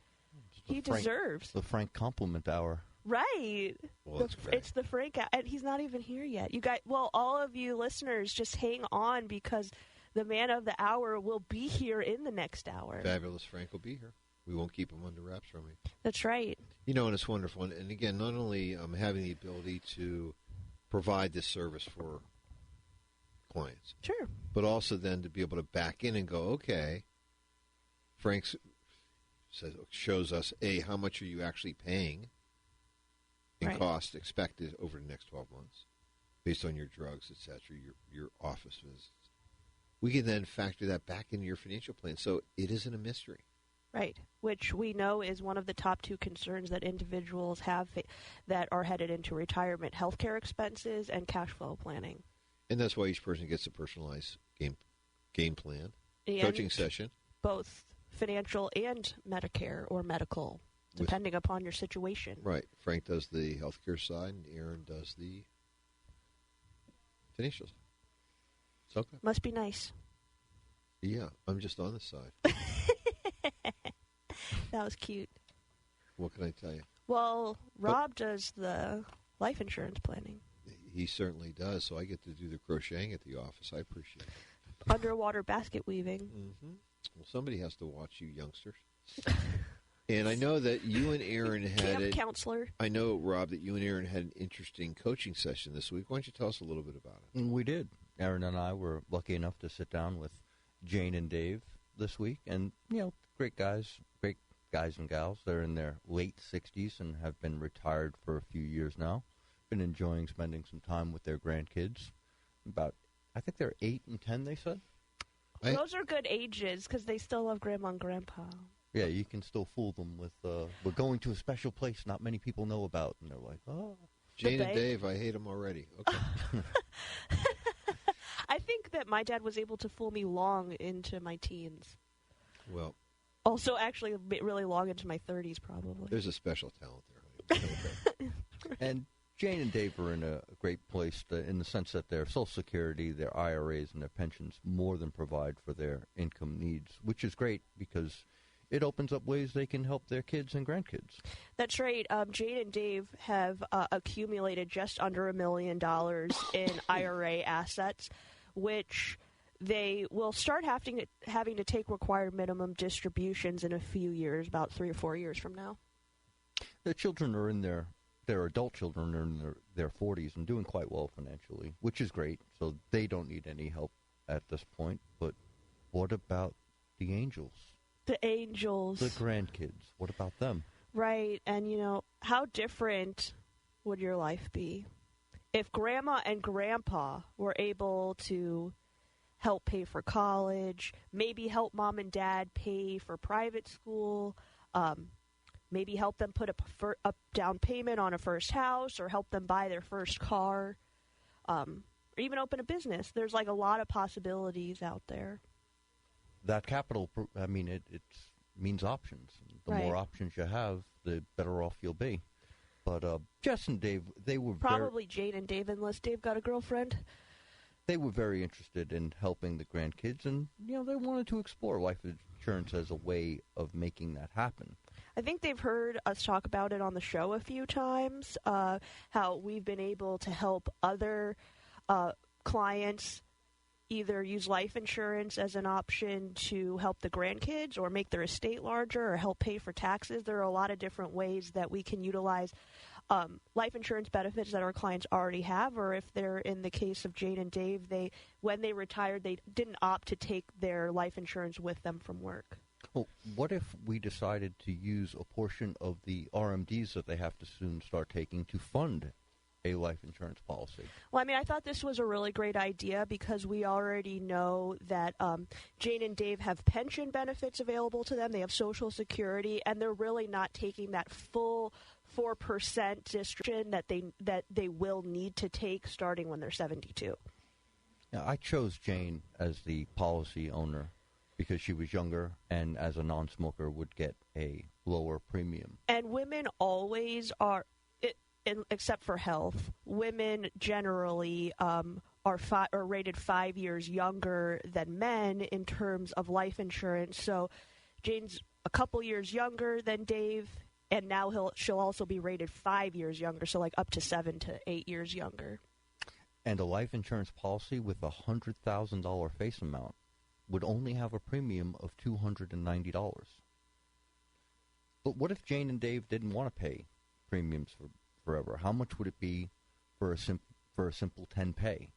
He deserves. The Frank compliment hour. Right. Well, it's the Frank, and he's not even here yet. You guys, all of you listeners, just hang on because the man of the hour will be here in the next hour. Fabulous Frank will be here. We won't keep him under wraps from me. That's right. And it's wonderful. And again, not only having the ability to provide this service for clients, sure, but also then to be able to back in and go, okay, Frank shows us, how much are you actually paying in cost expected over the next 12 months based on your drugs, et cetera, your office visits. We can then factor that back into your financial plan. So it isn't a mystery. Right, which we know is one of the top two concerns that individuals have that are headed into retirement: healthcare expenses and cash flow planning. And that's why each person gets a personalized game plan, and coaching session. Both financial and Medicare or medical, depending upon your situation. Right. Frank does the healthcare side, and Aaron does the financial side. It's okay. Must be nice. Yeah, I'm just on the side. That was cute. What can I tell you? Well, Rob does the life insurance planning. He certainly does, so I get to do the crocheting at the office. I appreciate it. Underwater basket weaving. Mm-hmm. Well, somebody has to watch you youngsters. And I know that you and Aaron had counselor. I know, Rob, that you and Aaron had an interesting coaching session this week. Why don't you tell us a little bit about it? We did. Aaron and I were lucky enough to sit down with Jane and Dave this week, and great guys and gals. They're in their late 60s and have been retired for a few years now. Been enjoying spending some time with their grandkids. I think they're 8 and 10, they said. Those are good ages because they still love Grandma and Grandpa. Yeah, you can still fool them with, we're going to a special place not many people know about. And they're like, oh. Jane and Dave, I hate them already. Okay. I think that my dad was able to fool me long into my teens. Well. Also, actually, really long into my 30s, probably. There's a special talent there, honey. And Jane and Dave are in a great place in the sense that their Social Security, their IRAs, and their pensions more than provide for their income needs, which is great because it opens up ways they can help their kids and grandkids. That's right. Jane and Dave have accumulated just under $1 million in IRA assets, which they will start having to take required minimum distributions in a few years, about 3 or 4 years from now. Their children are in their adult children are in their 40s and doing quite well financially, which is great. So they don't need any help at this point. But what about the angels? The angels. The grandkids. What about them? Right. And, how different would your life be if Grandma and Grandpa were able to help pay for college, maybe help Mom and Dad pay for private school, maybe help them put a down payment on a first house or help them buy their first car, or even open a business. There's a lot of possibilities out there. That capital, it means options. The more options you have, the better off you'll be. But Jess and Dave, they were probably Jane and Dave, unless Dave got a girlfriend. They were very interested in helping the grandkids, and they wanted to explore life insurance as a way of making that happen. I think they've heard us talk about it on the show a few times, how we've been able to help other clients either use life insurance as an option to help the grandkids or make their estate larger or help pay for taxes. There are a lot of different ways that we can utilize life insurance benefits that our clients already have, or if they're in the case of Jane and Dave, when they retired, they didn't opt to take their life insurance with them from work. Well, what if we decided to use a portion of the RMDs that they have to soon start taking to fund a life insurance policy? Well, I mean, I thought this was a really great idea because we already know that Jane and Dave have pension benefits available to them. They have Social Security, and they're really not taking that full 4% distribution that they will need to take starting when they're 72. Now, I chose Jane as the policy owner because she was younger and as a non-smoker would get a lower premium. And women always are, except for health, women generally are rated 5 years younger than men in terms of life insurance. So Jane's a couple years younger than Dave, and now she'll also be rated 5 years younger, so like up to 7 to 8 years younger. And a life insurance policy with a $100,000 face amount would only have a premium of $290. But what if Jane and Dave didn't want to pay premiums for forever? How much would it be for a simple 10 pay?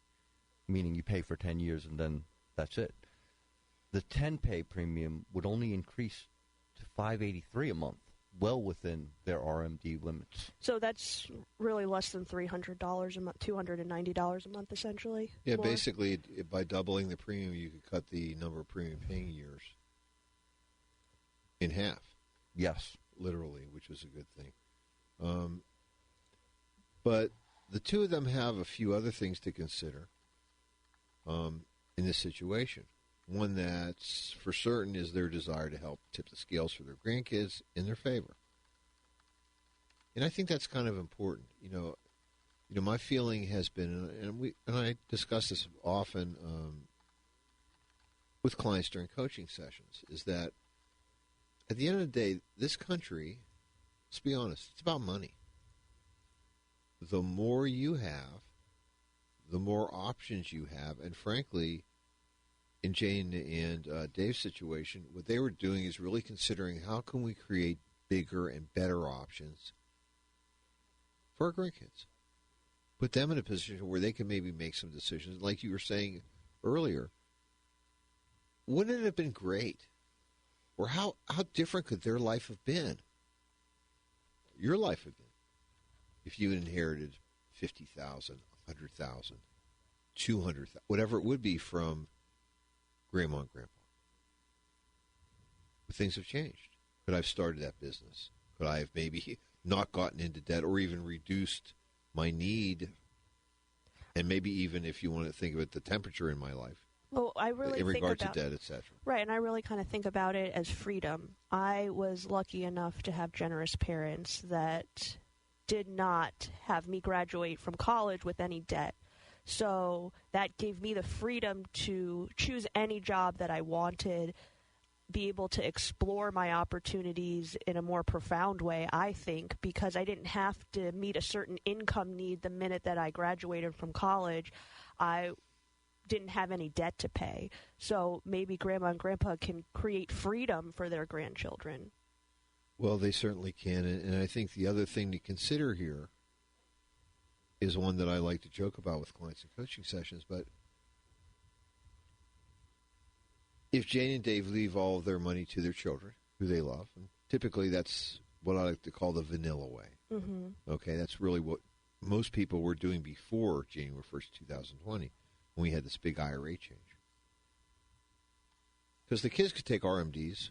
Meaning you pay for 10 years and then that's it. The 10 pay premium would only increase to $583 a month, well within their RMD limits. So that's really less than $300 a month, $290 a month, essentially. Yeah, more. Basically, by doubling the premium, you could cut the number of premium paying years in half. Yes. Literally, which was a good thing. But the two of them have a few other things to consider in this situation. One that's for certain is their desire to help tip the scales for their grandkids in their favor. And I think that's kind of important. You know, my feeling has been, and I discuss this often with clients during coaching sessions, is that at the end of the day, this country, let's be honest, it's about money. The more you have, the more options you have, and frankly, in Jane and Dave's situation, what they were doing is really considering how can we create bigger and better options for our grandkids. Put them in a position where they can maybe make some decisions. Like you were saying earlier, wouldn't it have been great? Or how different could their life have been? Your life have been if you inherited $50,000, $100,000, $200,000, whatever it would be from Grandma and Grandpa. But things have changed. Could I have started that business? Could I have maybe not gotten into debt or even reduced my need? And maybe even, if you want to think of it, the temperature in my life. Well, I really in think regard about, to debt, etc. Right, and I really kind of think about it as freedom. I was lucky enough to have generous parents that did not have me graduate from college with any debt. So that gave me the freedom to choose any job that I wanted, be able to explore my opportunities in a more profound way, I think, because I didn't have to meet a certain income need the minute that I graduated from college. I didn't have any debt to pay. So maybe Grandma and Grandpa can create freedom for their grandchildren. Well, they certainly can. And I think the other thing to consider here is one that I like to joke about with clients in coaching sessions. But if Jane and Dave leave all of their money to their children, who they love, and typically that's what I like to call the vanilla way. Mm-hmm. Okay, that's really what most people were doing before January 1st, 2020, when we had this big IRA change. Because the kids could take RMDs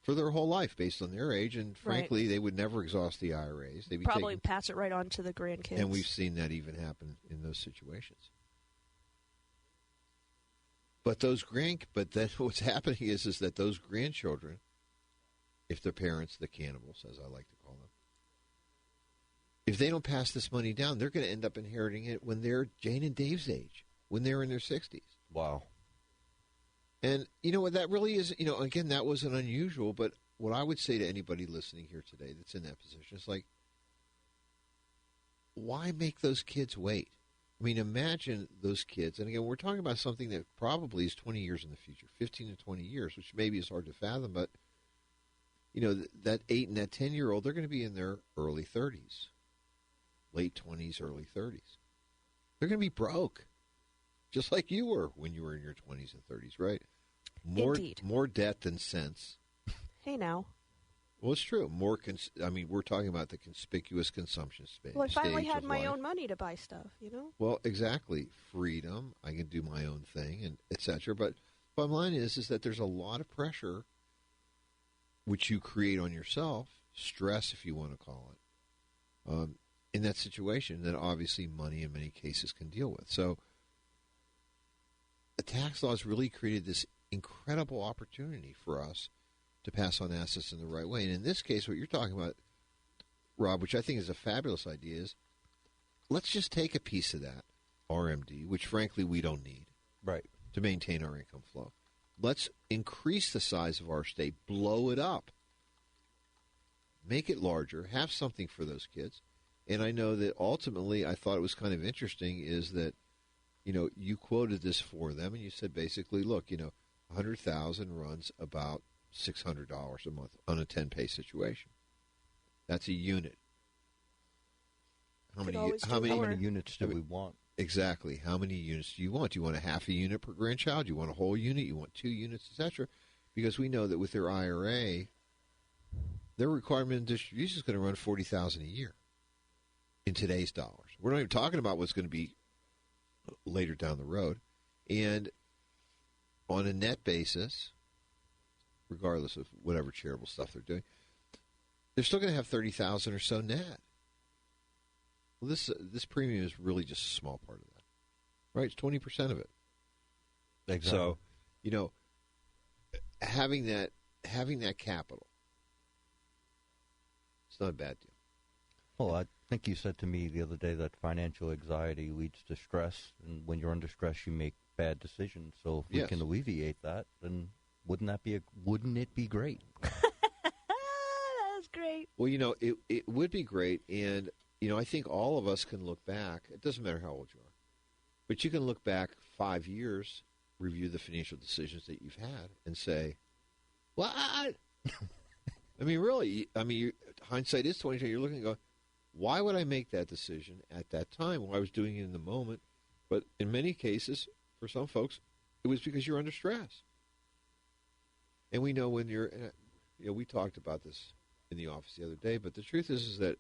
for their whole life based on their age, and frankly, They would never exhaust the IRAs. They'd be probably pass it right on to the grandkids. And we've seen that even happen in those situations. But then what's happening is that those grandchildren, if their parents, the cannibals, as I like to call them, if they don't pass this money down, they're going to end up inheriting it when they're Jane and Dave's age, when they're in their 60s. Wow. And, you know what, that really is, again, that wasn't unusual, but what I would say to anybody listening here today that's in that position is like, why make those kids wait? I mean, imagine those kids, and again, we're talking about something that probably is 20 years in the future, 15 to 20 years, which maybe is hard to fathom, but, that 8 and that 10-year-old, they're going to be in their early 30s. late 20s, early 30s. They're going to be broke, just like you were when you were in your 20s and 30s, right? More debt than sense. Hey, now. Well, it's true. We're talking about the conspicuous consumption space. Well, I finally had my own money to buy stuff, you know? Well, exactly. Freedom. I can do my own thing, and et cetera. But bottom line is that there's a lot of pressure which you create on yourself, stress if you want to call it, in that situation that obviously money in many cases can deal with. So the tax laws really created this incredible opportunity for us to pass on assets in the right way. And in this case, what you're talking about, Rob, which I think is a fabulous idea, is let's just take a piece of that RMD, which frankly we don't need, right, to maintain our income flow. Let's increase the size of our state, blow it up, make it larger, have something for those kids. And I know that ultimately, I thought it was kind of interesting is that, you quoted this for them, and you said basically, look, $100,000 runs about $600 a month on a 10-pay situation. That's a unit. How many units do we want? Exactly. How many units do you want? Do you want a half a unit per grandchild? Do you want a whole unit? You want 2 units, etc.? Because we know that with their IRA, their requirement in distribution is going to run $40,000 a year in today's dollars. We're not even talking about what's going to be later down the road. And on a net basis, regardless of whatever charitable stuff they're doing, they're still going to have $30,000 or so net. Well, this premium is really just a small part of that, right? It's 20% of it. Exactly. So, having that capital, it's not a bad deal. Well, I think you said to me the other day that financial anxiety leads to stress, and when you're under stress, you make bad decisions. So if we can alleviate that, then wouldn't it be great? That was great. Well, it would be great, and I think all of us can look back. It doesn't matter how old you are, but you can look back 5 years, review the financial decisions that you've had, and say, "Well, really, hindsight is 2020. You're looking and go, why would I make that decision at that time? Well, I was doing it in the moment, but in many cases, for some folks, it was because you're under stress." And we know when you're, we talked about this in the office the other day, but the truth is that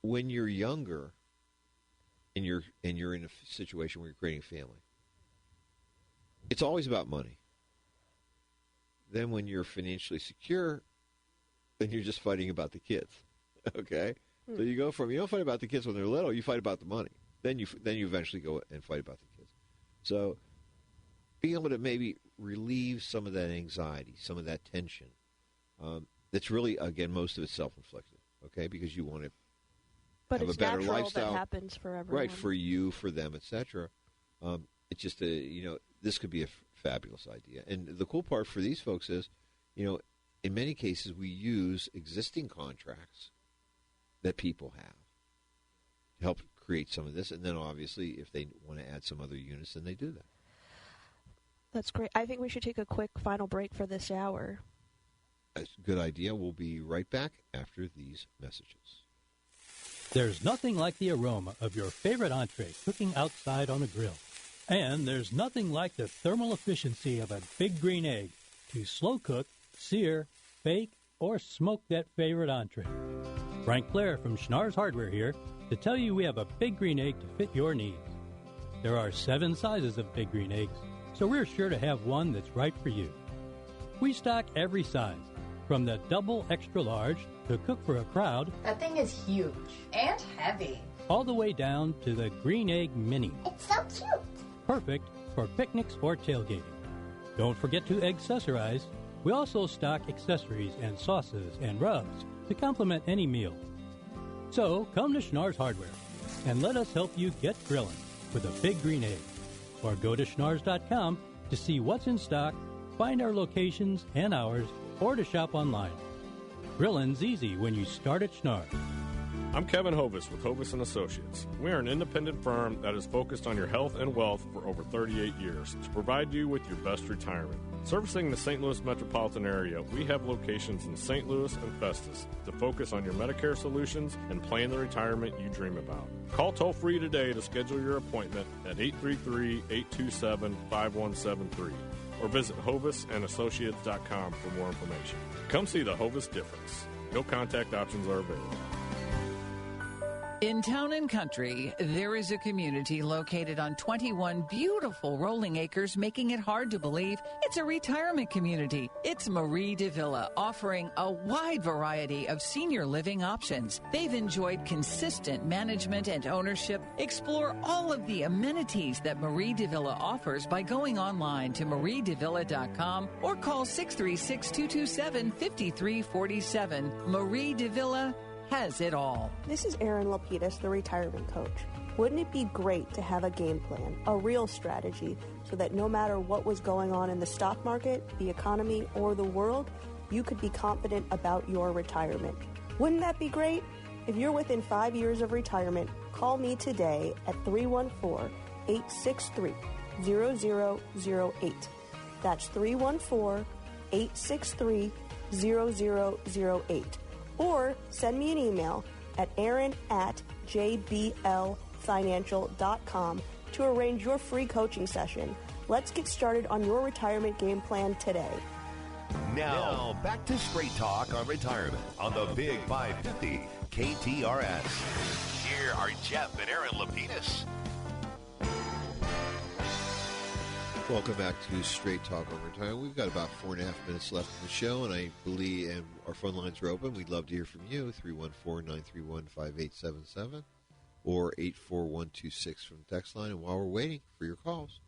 when you're younger and you're in a situation where you're creating a family, it's always about money. Then when you're financially secure, then you're just fighting about the kids. Okay? So you go from, you don't fight about the kids when they're little, you fight about the money. Then you eventually go and fight about the kids. So being able to maybe relieve some of that anxiety, some of that tension, that's really, again, most of it's self-inflicted, okay? Because you want to have a better lifestyle. That happens for everyone. Right, for you, for them, etc. It's just, this could be a fabulous idea. And the cool part for these folks is, in many cases we use existing contracts that people have to help create some of this. And then obviously if they want to add some other units, then they do that. That's great. I think we should take a quick final break for this hour. That's a good idea. We'll be right back after these messages. There's nothing like the aroma of your favorite entree cooking outside on a grill. And there's nothing like the thermal efficiency of a Big Green Egg to slow cook, sear, bake, or smoke that favorite entree. Frank Blair from Schnarr's Hardware here to tell you we have a Big Green Egg to fit your needs. There are 7 sizes of Big Green Eggs, so we're sure to have one that's right for you. We stock every size, from the double extra large to cook for a crowd. That thing is huge and heavy. All the way down to the Green Egg Mini. It's so cute. Perfect for picnics or tailgating. Don't forget to accessorize. We also stock accessories and sauces and rubs to complement any meal. So come to Schnarr's Hardware and let us help you get grilling with a Big Green Egg. Or go to schnarrs.com to see what's in stock, find our locations and hours, or to shop online. Grilling's easy when you start at Schnarr's. I'm Kevin Hovis with Hovis & Associates. We are an independent firm that is focused on your health and wealth for over 38 years to provide you with your best retirement. Servicing the St. Louis metropolitan area, we have locations in St. Louis and Festus to focus on your Medicare solutions and plan the retirement you dream about. Call toll-free today to schedule your appointment at 833-827-5173 or visit hovisandassociates.com for more information. Come see the Hovis difference. No contact options are available. In Town and Country, there is a community located on 21 beautiful rolling acres, making it hard to believe it's a retirement community. It's Marie de Villa, offering a wide variety of senior living options. They've enjoyed consistent management and ownership. Explore all of the amenities that Marie de Villa offers by going online to mariedevilla.com or call 636-227-5347. Marie de Villa has it all. This is Erin Lapidus, the retirement coach. Wouldn't it be great to have a game plan, a real strategy, so that no matter what was going on in the stock market, the economy, or the world, you could be confident about your retirement? Wouldn't that be great? If you're within 5 years of retirement, call me today at 314-863-0008. That's 314-863-0008. Or send me an email at aaron@jblfinancial.com to arrange your free coaching session. Let's get started on your retirement game plan today. Now, back to Straight Talk on Retirement on the Big 550 KTRS. Here are Jeff and Erin Lapidus. Welcome back to Straight Talk on Retirement. We've got about 4.5 minutes left in the show, and I believe and our phone lines are open. We'd love to hear from you, 314-931-5877 or 84126 from the text line. And while we're waiting for your calls,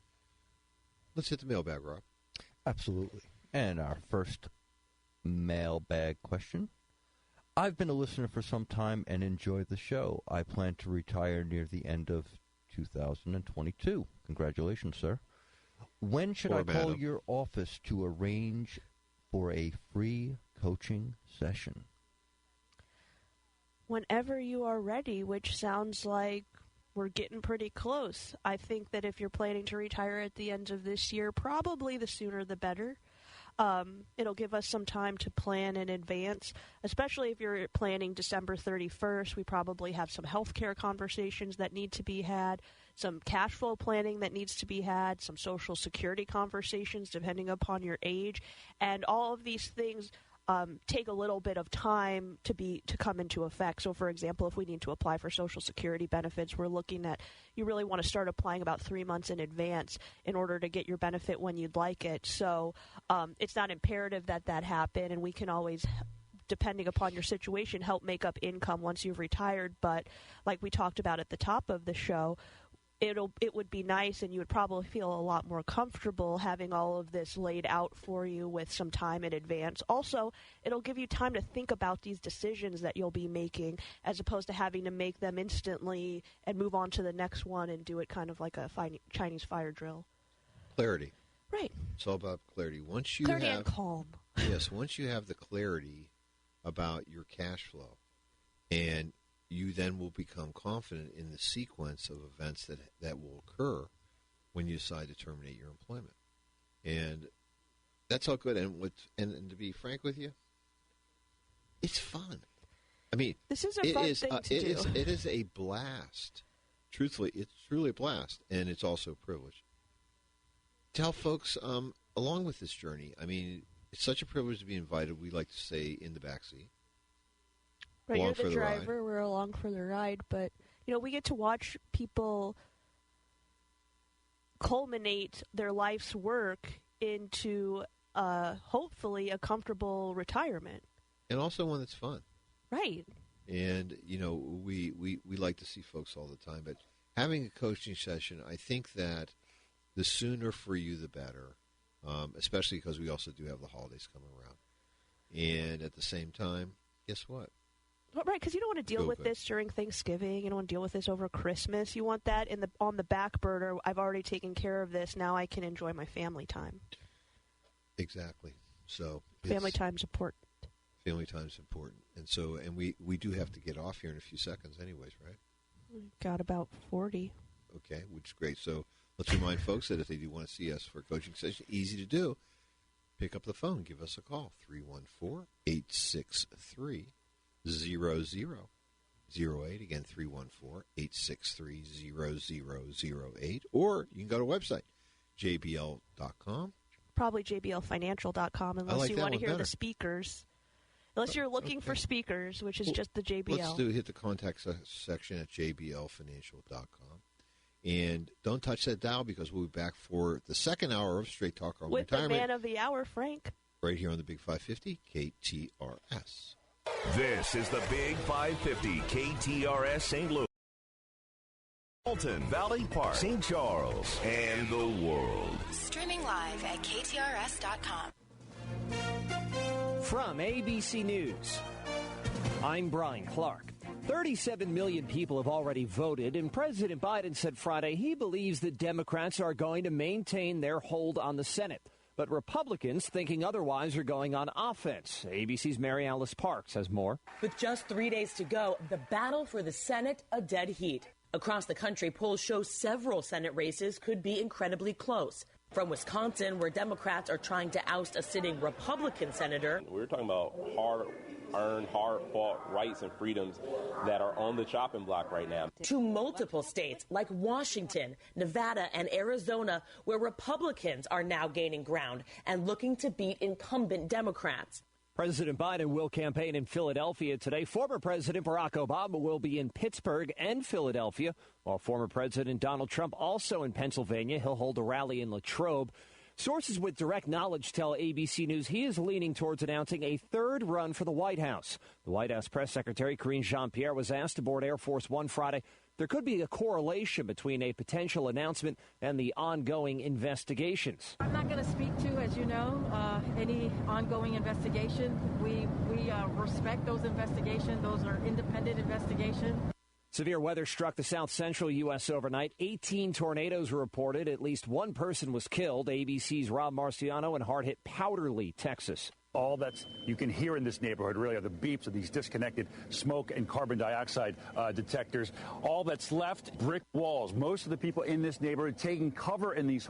let's hit the mailbag, Rob. Absolutely. And our first mailbag question. I've been a listener for some time and enjoyed the show. I plan to retire near the end of 2022. Congratulations, sir. When should I call your office to arrange for a free coaching session? Whenever you are ready, which sounds like we're getting pretty close. I think that if you're planning to retire at the end of this year, probably the sooner the better. It'll give us some time to plan in advance, especially if you're planning December 31st. We probably have some healthcare conversations that need to be had, some cash flow planning that needs to be had, some Social Security conversations depending upon your age, and all of these things take a little bit of time to come into effect. So, for example, if we need to apply for Social Security benefits, we're looking at you really want to start applying about 3 months in advance in order to get your benefit when you'd like it. So it's not imperative that happen, and we can always, depending upon your situation, help make up income once you've retired. But like we talked about at the top of the show, it would be nice, and you would probably feel a lot more comfortable having all of this laid out for you with some time in advance. Also, it'll give you time to think about these decisions that you'll be making, as opposed to having to make them instantly and move on to the next one and do it kind of like a Chinese fire drill. Clarity. Right. It's all about clarity. Clarity and calm. Yes, once you have the clarity about your cash flow, and you then will become confident in the sequence of events that will occur when you decide to terminate your employment. And that's all good. And to be frank with you, it's fun. I mean, this is a fun thing to do. It is a blast. Truthfully, it's truly a blast, and it's also a privilege. Tell folks along with this journey. I mean, it's such a privilege to be invited. We like to say in the backseat. Right, you're the driver, we're along for the ride, but, we get to watch people culminate their life's work into, hopefully, a comfortable retirement. And also one that's fun. Right. And, we like to see folks all the time, but having a coaching session, I think that the sooner for you, the better, especially because we also do have the holidays coming around. And at the same time, guess what? Right, because you don't want to deal with this during Thanksgiving. You don't want to deal with this over Christmas. You want that on the back burner. I've already taken care of this. Now I can enjoy my family time. Exactly. So family time's important. Family time is important. And so, and we do have to get off here in a few seconds anyways, right? We've got about 40. Okay, which is great. So let's remind folks that if they do want to see us for a coaching session, easy to do. Pick up the phone. Give us a call, 314-863-0008. Again, 314-863-0008. Or you can go to our website, jbl.com. Probably jblfinancial.com unless you want to hear the speakers. Unless you're looking for speakers, which is just the JBL. Let's hit the contact section at jblfinancial.com. And don't touch that dial because we'll be back for the second hour of Straight Talk on with Retirement. The man of the hour, Frank. Right here on the Big 550, KTRS. This is the Big 550, KTRS St. Louis. Fulton, Valley Park, St. Charles, and the world. Streaming live at KTRS.com. From ABC News, I'm Brian Clark. 37 million people have already voted, and President Biden said Friday he believes that Democrats are going to maintain their hold on the Senate. But Republicans thinking otherwise are going on offense. ABC's Mary Alice Parks has more. With just 3 days to go, the battle for the Senate a dead heat. Across the country, polls show several Senate races could be incredibly close. From Wisconsin, where Democrats are trying to oust a sitting Republican senator. We're talking about hard-earned, hard-fought rights and freedoms that are on the chopping block right now. To multiple states like Washington, Nevada, and Arizona, where Republicans are now gaining ground and looking to beat incumbent Democrats. President Biden will campaign in Philadelphia today. Former President Barack Obama will be in Pittsburgh and Philadelphia, while former President Donald Trump also in Pennsylvania. He'll hold a rally in Latrobe. Sources with direct knowledge tell ABC News he is leaning towards announcing a third run for the White House. The White House press secretary, Karine Jean-Pierre, was asked aboard Air Force One Friday. There could be a correlation between a potential announcement and the ongoing investigations. I'm not going to speak to, as you know, any ongoing investigation. We respect those investigations. Those are independent investigations. Severe weather struck the south central U.S. overnight. 18 tornadoes were reported. At least one person was killed. ABC's Rob Marciano in hard-hit Powderly, Texas. All that you can hear in this neighborhood really are the beeps of these disconnected smoke and carbon dioxide detectors. All that's left, brick walls. Most of the people in this neighborhood taking cover in these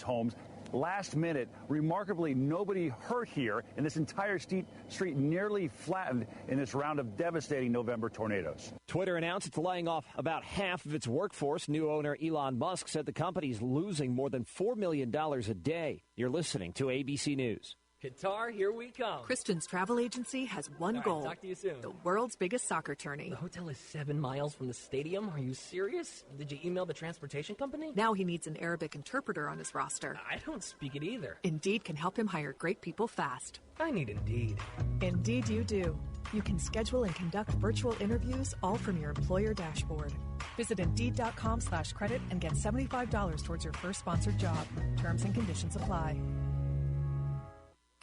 homes. Last minute, remarkably, nobody hurt here, and this entire street nearly flattened in this round of devastating November tornadoes. Twitter announced it's laying off about half of its workforce. New owner Elon Musk said the company's losing more than $4 million a day. You're listening to ABC News. Qatar, here we come. Kristen's travel agency has one goal. Talk to you soon. The world's biggest soccer tourney. The hotel is 7 miles from the stadium. Are you serious? Did you email the transportation company? Now he needs an Arabic interpreter on his roster. I don't speak it either. Indeed can help him hire great people fast. I need Indeed. Indeed you do. You can schedule and conduct virtual interviews all from your employer dashboard. Visit Indeed.com/credit and get $75 towards your first sponsored job. Terms and conditions apply.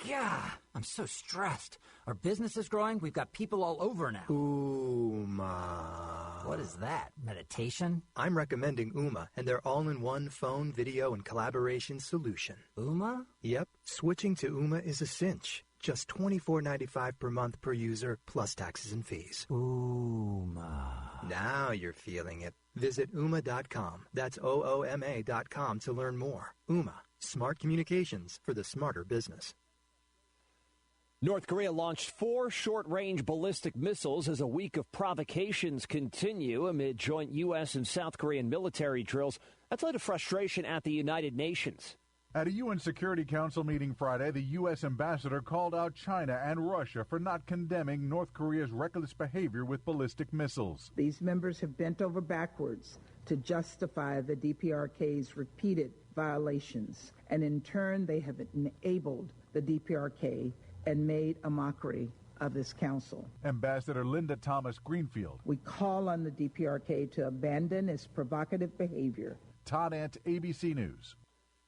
Yeah, I'm so stressed. Our business is growing. We've got people all over now. Ooma. What is that? Meditation? I'm recommending Ooma and their all-in-one phone, video, and collaboration solution. Ooma? Yep. Switching to Ooma is a cinch. Just $24.95 per month per user, plus taxes and fees. Ooma. Now you're feeling it. Visit Ooma.com. That's OOMA.com to learn more. Ooma. Smart communications for the smarter business. North Korea launched 4 short-range ballistic missiles as a week of provocations continue amid joint U.S. and South Korean military drills. That's led to frustration at the United Nations. At a UN Security Council meeting Friday, the U.S. ambassador called out China and Russia for not condemning North Korea's reckless behavior with ballistic missiles. These members have bent over backwards to justify the DPRK's repeated violations, and in turn they have enabled the DPRK and made a mockery of this council. Ambassador Linda Thomas Greenfield. We call on the DPRK to abandon its provocative behavior. Todd Ant, ABC News.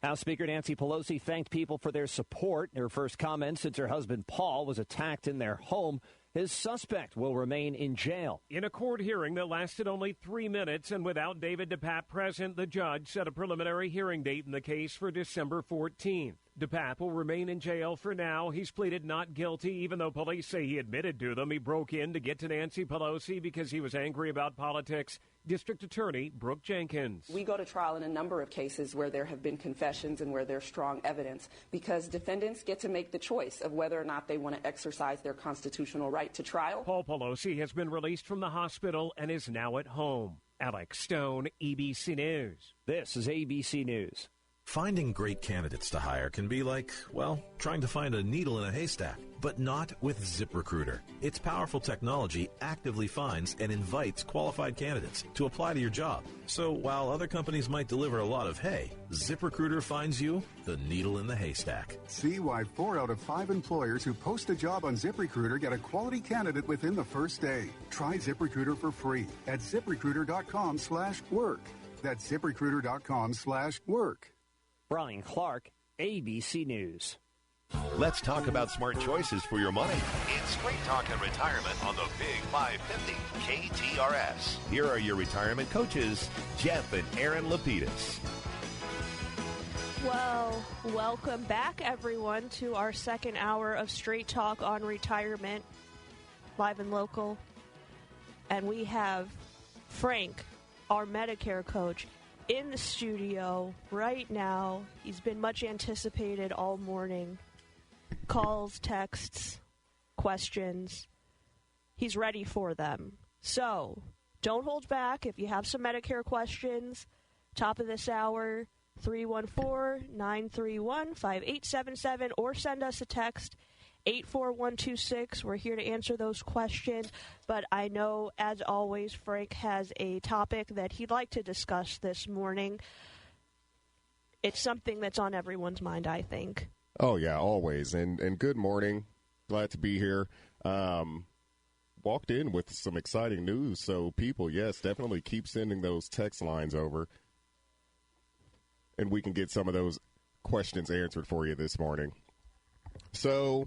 House Speaker Nancy Pelosi thanked people for their support. Her first comment since her husband Paul was attacked in their home. His suspect will remain in jail. In a court hearing that lasted only 3 minutes and without David DePape present, the judge set a preliminary hearing date in the case for December 14th. DePape will remain in jail for now. He's pleaded not guilty, even though police say he admitted to them. He broke in to get to Nancy Pelosi because he was angry about politics. District Attorney Brooke Jenkins. We go to trial in a number of cases where there have been confessions and where there's strong evidence because defendants get to make the choice of whether or not they want to exercise their constitutional right to trial. Paul Pelosi has been released from the hospital and is now at home. Alex Stone, ABC News. This is ABC News. Finding great candidates to hire can be like, well, trying to find a needle in a haystack, but not with ZipRecruiter. Its powerful technology actively finds and invites qualified candidates to apply to your job. So while other companies might deliver a lot of hay, ZipRecruiter finds you the needle in the haystack. See why 4 out of 5 employers who post a job on ZipRecruiter get a quality candidate within the first day. Try ZipRecruiter for free at ZipRecruiter.com/work. That's ZipRecruiter.com/work. Brian Clark, ABC News. Let's talk about smart choices for your money. It's Straight Talk and Retirement on the Big 550 KTRS. Here are your retirement coaches, Jeff and Aaron Lapidus. Well, welcome back, everyone, to our second hour of Straight Talk on Retirement, live and local. And we have Frank, our Medicare coach, in the studio right now. He's been much anticipated all morning. Calls, texts, questions. He's ready for them. So, don't hold back. If you have some Medicare questions, top of this hour, 314-931-5877, or send us a text, 84126. We're here to answer those questions. But I know, as always, Frank has a topic that he'd like to discuss this morning. It's something that's on everyone's mind, I think. Oh, yeah, always. And good morning. Glad to be here. Walked in with some exciting news. So people, yes, definitely keep sending those text lines over. And we can get some of those questions answered for you this morning. So,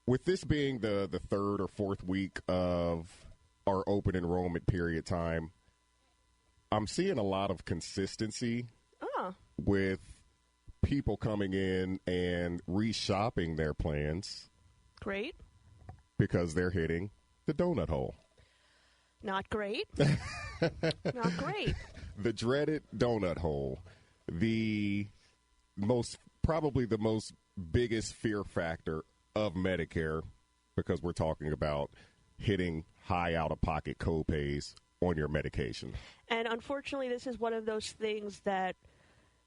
with this being the third or fourth week of our open enrollment period time, I'm seeing a lot of consistency with people coming in and reshopping their plans. Great. Because they're hitting the donut hole. Not great. Not great. The dreaded donut hole. Probably the most biggest fear factor of Medicare, because we're talking about hitting high out-of-pocket copays on your medication. And unfortunately, this is one of those things that,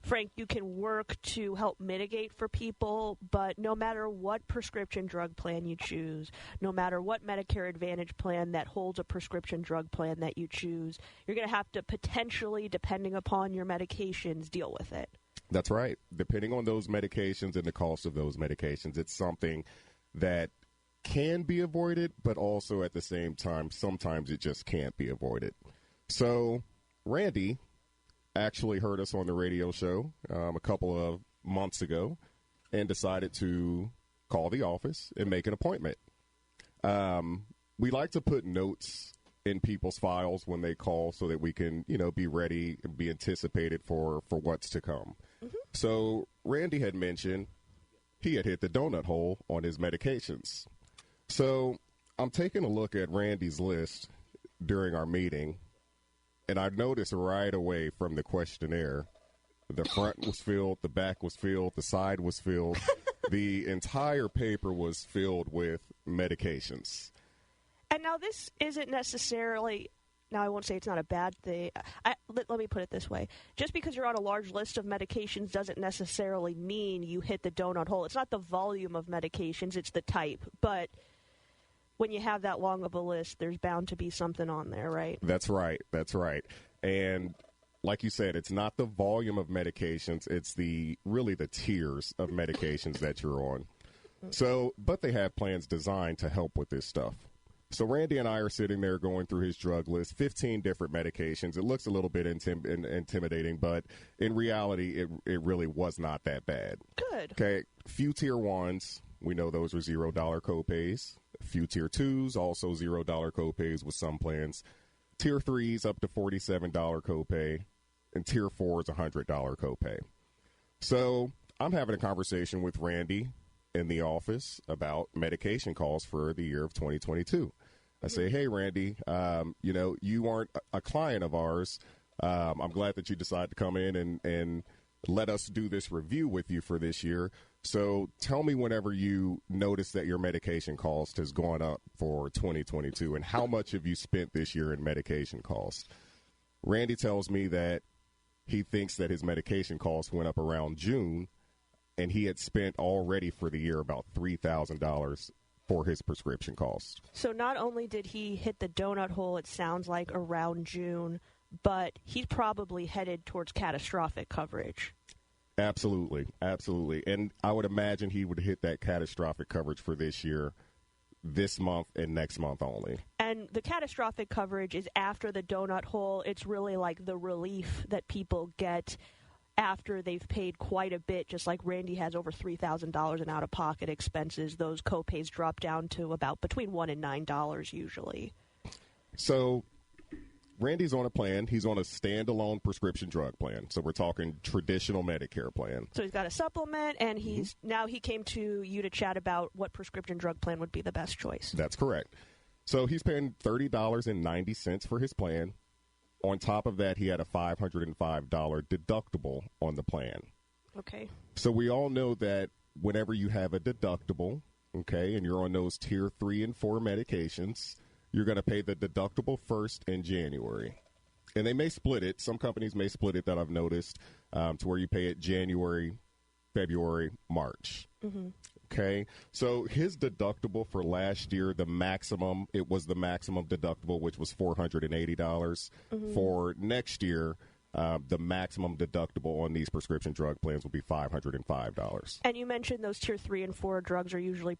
Frank, you can work to help mitigate for people, but no matter what prescription drug plan you choose, no matter what Medicare Advantage plan that holds a prescription drug plan that you choose, you're going to have to potentially, depending upon your medications, deal with it. That's right. Depending on those medications and the cost of those medications, it's something that can be avoided, but also at the same time, sometimes it just can't be avoided. So Randy actually heard us on the radio show a couple of months ago and decided to call the office and make an appointment. We like to put notes in people's files when they call so that we can, be ready and be anticipated for what's to come. Mm-hmm. So Randy had mentioned he had hit the donut hole on his medications. So I'm taking a look at Randy's list during our meeting, and I noticed right away from the questionnaire, the front was filled, the back was filled, the side was filled. The entire paper was filled with medications. And now this isn't necessarily, now I won't say it's not a bad thing. Let me put it this way. Just because you're on a large list of medications doesn't necessarily mean you hit the donut hole. It's not the volume of medications, it's the type. But when you have that long of a list, there's bound to be something on there, right? That's right. And like you said, it's not the volume of medications, it's really the tiers of medications that you're on. So, but they have plans designed to help with this stuff. So Randy and I are sitting there going through his drug list, 15 different medications. It looks a little bit intimidating, but in reality, it really was not that bad. Good. Okay, few tier ones, we know those are $0 copays. A few tier twos, also $0 copays with some plans. Tier threes up to $47 copay, and tier fours $100 copay. So I'm having a conversation with Randy in the office about medication costs for the year of 2022. I say, hey, Randy, you aren't a client of ours. I'm glad that you decided to come in and let us do this review with you for this year. So tell me whenever you notice that your medication cost has gone up for 2022, and how much have you spent this year in medication costs? Randy tells me that he thinks that his medication costs went up around June, and he had spent already for the year about $3,000 for his prescription costs. So not only did he hit the donut hole, it sounds like, around June, but he's probably headed towards catastrophic coverage. Absolutely. And I would imagine he would hit that catastrophic coverage for this year, this month, and next month only. And the catastrophic coverage is after the donut hole. It's really like the relief that people get after they've paid quite a bit, just like Randy has over $3,000 in out-of-pocket expenses. Those copays drop down to about between $1 and $9 usually. So Randy's on a plan. He's on a standalone prescription drug plan. So we're talking traditional Medicare plan. So he's got a supplement, and now he came to you to chat about what prescription drug plan would be the best choice. That's correct. So he's paying $30.90 for his plan. On top of that, he had a $505 deductible on the plan. Okay. So we all know that whenever you have a deductible, okay, and you're on those tier 3 and 4 medications, you're going to pay the deductible first in January. And they may split it. Some companies may split it, that I've noticed, to where you pay it January, February, March. Mm-hmm. Okay, so his deductible for last year, it was the maximum deductible, which was $480. Mm-hmm. For next year, the maximum deductible on these prescription drug plans will be $505. And you mentioned those tier 3 and 4 drugs are usually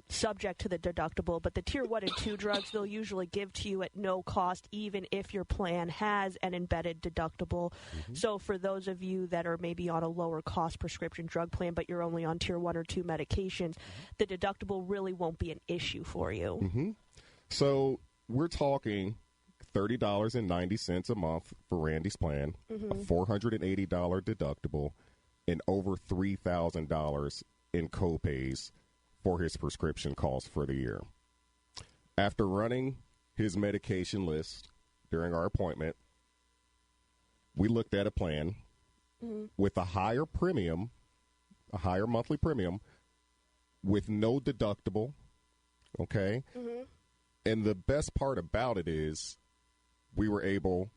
subject to the deductible, but the tier 1 and 2 drugs they'll usually give to you at no cost, even if your plan has an embedded deductible. Mm-hmm. So for those of you that are maybe on a lower cost prescription drug plan, but you're only on tier 1 or 2 medications, the deductible really won't be an issue for you. Mm-hmm. So we're talking $30.90 a month for Randy's plan, mm-hmm. a $480 deductible, and over $3,000 in copays for his prescription costs for the year. After running his medication list during our appointment, we looked at a plan mm-hmm. with a higher monthly premium, with no deductible, okay? Mm-hmm. And the best part about it is we were able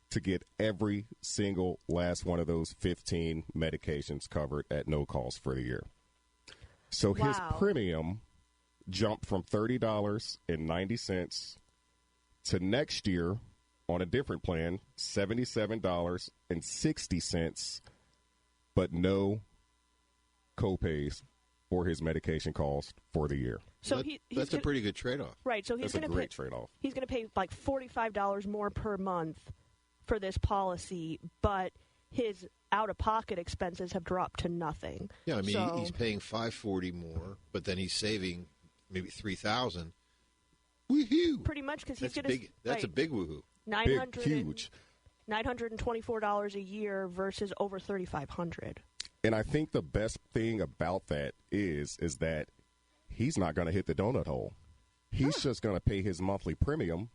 to get every single last one of those 15 medications covered at no cost for the year. So his premium jumped from $30.90 to next year on a different plan, $77.60, but no copays for his medication cost for the year. So that's a pretty good trade-off. Right. So he's going to great trade-off. He's going to pay like $45 more per month for this policy, but his out-of-pocket expenses have dropped to nothing. Yeah, I mean, he's paying $540 more, but then he's saving maybe $3,000. Woohoo! Pretty much, because he's going to. That's a big woohoo. Huge. $924 a year versus over $3,500. And I think the best thing about that is that he's not going to hit the donut hole. He's just going to pay his monthly premium,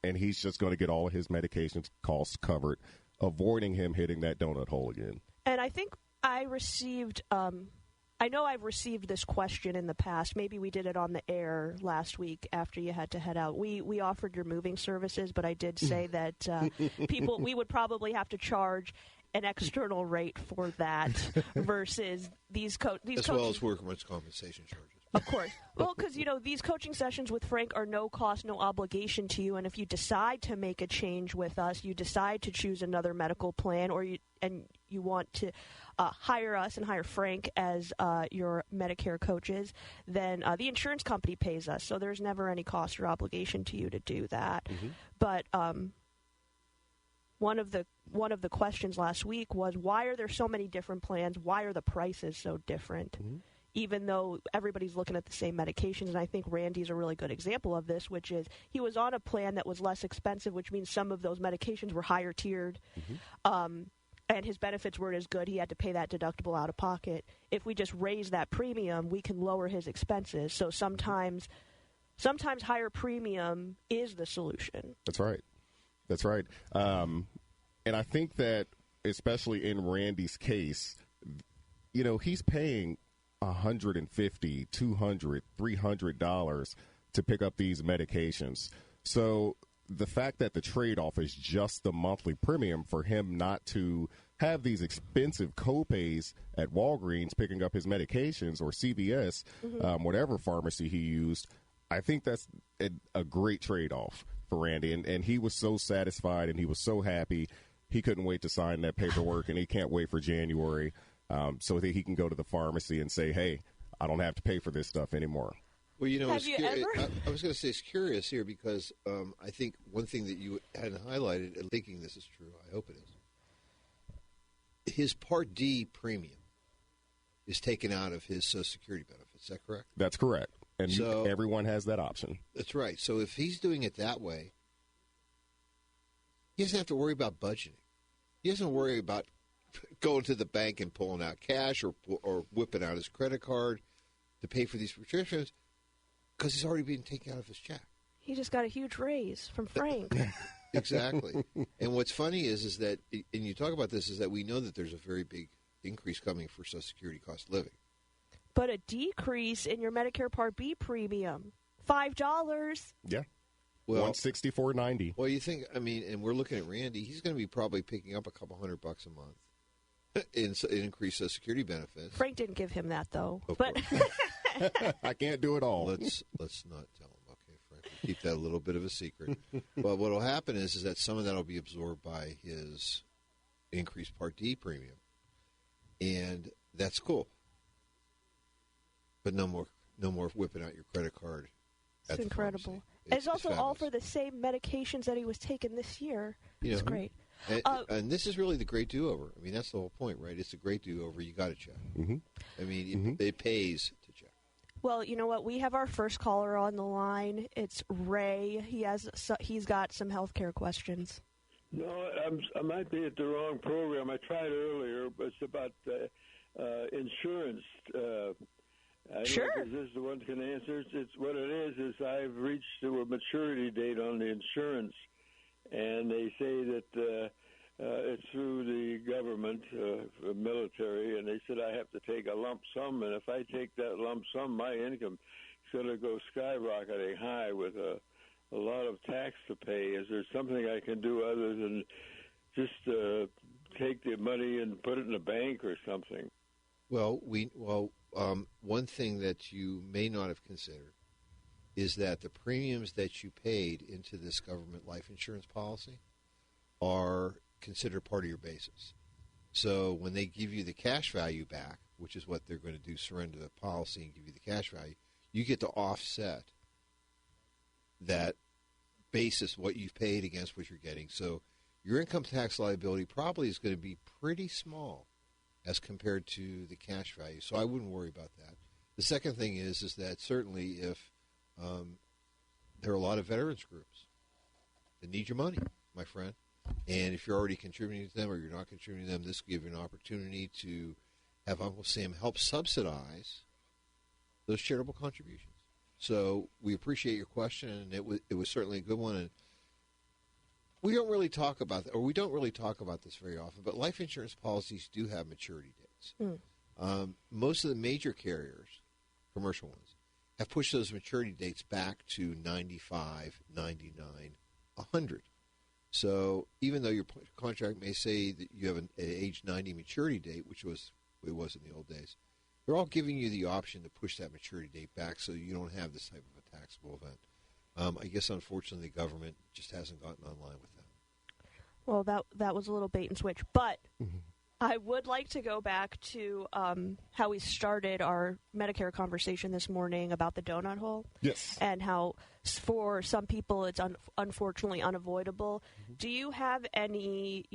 and he's just going to get all of his medications costs covered, avoiding him hitting that donut hole again. And I think I received, I know I've received this question in the past. Maybe we did it on the air last week after you had to head out. We offered your moving services, but I did say that we would probably have to charge an external rate for that versus these as well as workers' compensation charges. Of course. Well, because, these coaching sessions with Frank are no cost, no obligation to you. And if you decide to make a change with us, you decide to choose another medical plan, or you want to hire us and hire Frank as your Medicare coaches, then the insurance company pays us. So there's never any cost or obligation to you to do that. Mm-hmm. But one of the questions last week was, why are there so many different plans? Why are the prices so different? Mm-hmm. Even though everybody's looking at the same medications. And I think Randy's a really good example of this, which is he was on a plan that was less expensive, which means some of those medications were higher tiered. Mm-hmm. and his benefits weren't as good, he had to pay that deductible out of pocket. If we just raise that premium, we can lower his expenses. So sometimes higher premium is the solution. That's right. And I think that, especially in Randy's case, he's paying $150, $200, $300 to pick up these medications. So the fact that the trade-off is just the monthly premium for him not to have these expensive co-pays at Walgreens picking up his medications or CVS, whatever pharmacy he used, I think that's a great trade-off for Randy. And he was so satisfied and he was so happy. He couldn't wait to sign that paperwork, and he can't wait for January so that he can go to the pharmacy and say, hey, I don't have to pay for this stuff anymore. Well, I was going to say it's curious here because I think one thing that you hadn't highlighted, and thinking this is true, I hope it is, his Part D premium is taken out of his Social Security benefits. Is that correct? That's correct. And everyone has that option. That's right. So if he's doing it that way, he doesn't have to worry about budgeting. He doesn't worry about going to the bank and pulling out cash or whipping out his credit card to pay for these prescriptions because he's already being taken out of his check. He just got a huge raise from Frank. Exactly. And what's funny is that, and you talk about this, is that we know that there's a very big increase coming for Social Security cost of living. But a decrease in your Medicare Part B premium, $5. Yeah. Well, $164.90. Well, you think, and we're looking at Randy, he's going to be probably picking up a couple $100 a month in increased Social Security benefits. Frank didn't give him that, though. I can't do it all. Let's not tell him. Okay, Frank, we'll keep that a little bit of a secret. But what will happen is that some of that will be absorbed by his increased Part D premium. And that's cool. But no more whipping out your credit card. It's incredible. It's also all for the same medications that he was taking this year. It's great. And this is really the great do-over. That's the whole point, right? It's a great do-over. You got to check. Mm-hmm. It pays to check. Well, you know what? We have our first caller on the line. It's Ray. He's got some healthcare questions. No, I might be at the wrong program. I tried earlier, but it's about insurance. Sure. This is the one that can answer. It's what it is I've reached to a maturity date on the insurance, and they say that it's through the government, military, and they said I have to take a lump sum, and if I take that lump sum, my income is going to go skyrocketing high with a lot of tax to pay. Is there something I can do other than just take the money and put it in a bank or something? Well, one thing that you may not have considered is that the premiums that you paid into this government life insurance policy are considered part of your basis. So when they give you the cash value back, which is what they're going to do, surrender the policy and give you the cash value, you get to offset that basis, what you've paid against what you're getting. So your income tax liability probably is going to be pretty small as compared to the cash value. So I wouldn't worry about that. The second thing is that certainly if there are a lot of veterans groups that need your money, my friend, and if you're already contributing to them or you're not contributing to them, this will give you an opportunity to have Uncle Sam help subsidize those charitable contributions. So we appreciate your question, and it was certainly a good one. And we don't really talk about that, or we don't really talk about this very often, but life insurance policies do have maturity dates. Most of the major carriers, commercial ones, have pushed those maturity dates back to 95, 99, 100. So even though your contract may say that you have an age 90 maturity date, which it was in the old days, they're all giving you the option to push that maturity date back so you don't have this type of a taxable event. I guess, unfortunately, the government just hasn't gotten online with that. Well, that was a little bait and switch. But I would like to go back to how we started our Medicare conversation this morning about the donut hole. Yes. And how for some people it's unfortunately unavoidable. Do you have any,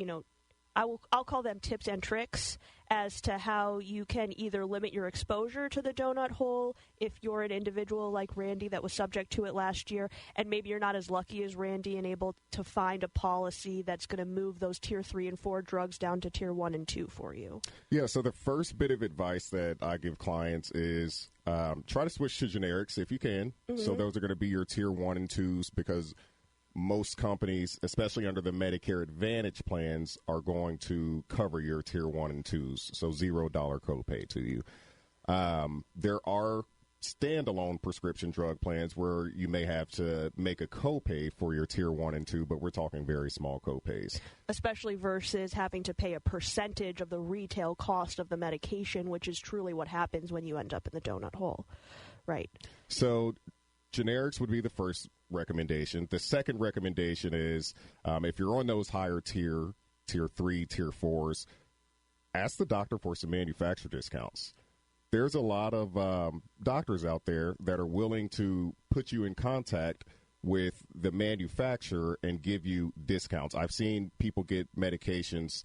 I'll call them tips and tricks as to how you can either limit your exposure to the donut hole if you're an individual like Randy that was subject to it last year, and maybe you're not as lucky as Randy and able to find a policy that's going to move those tier 3 and 4 drugs down to tier 1 and 2 for you. Yeah, so the first bit of advice that I give clients is try to switch to generics if you can. Mm-hmm. So those are going to be your tier 1 and 2s, because most companies, especially under the Medicare Advantage plans, are going to cover your tier 1 and 2s, so $0 copay to you. There are standalone prescription drug plans where you may have to make a copay for your tier 1 and 2, but we're talking very small copays. Especially versus having to pay a percentage of the retail cost of the medication, which is truly what happens when you end up in the donut hole. Right. So generics would be the first recommendation. The second recommendation is if you're on those higher tier 3, tier 4s, ask the doctor for some manufacturer discounts. There's a lot of doctors out there that are willing to put you in contact with the manufacturer and give you discounts. I've seen people get medications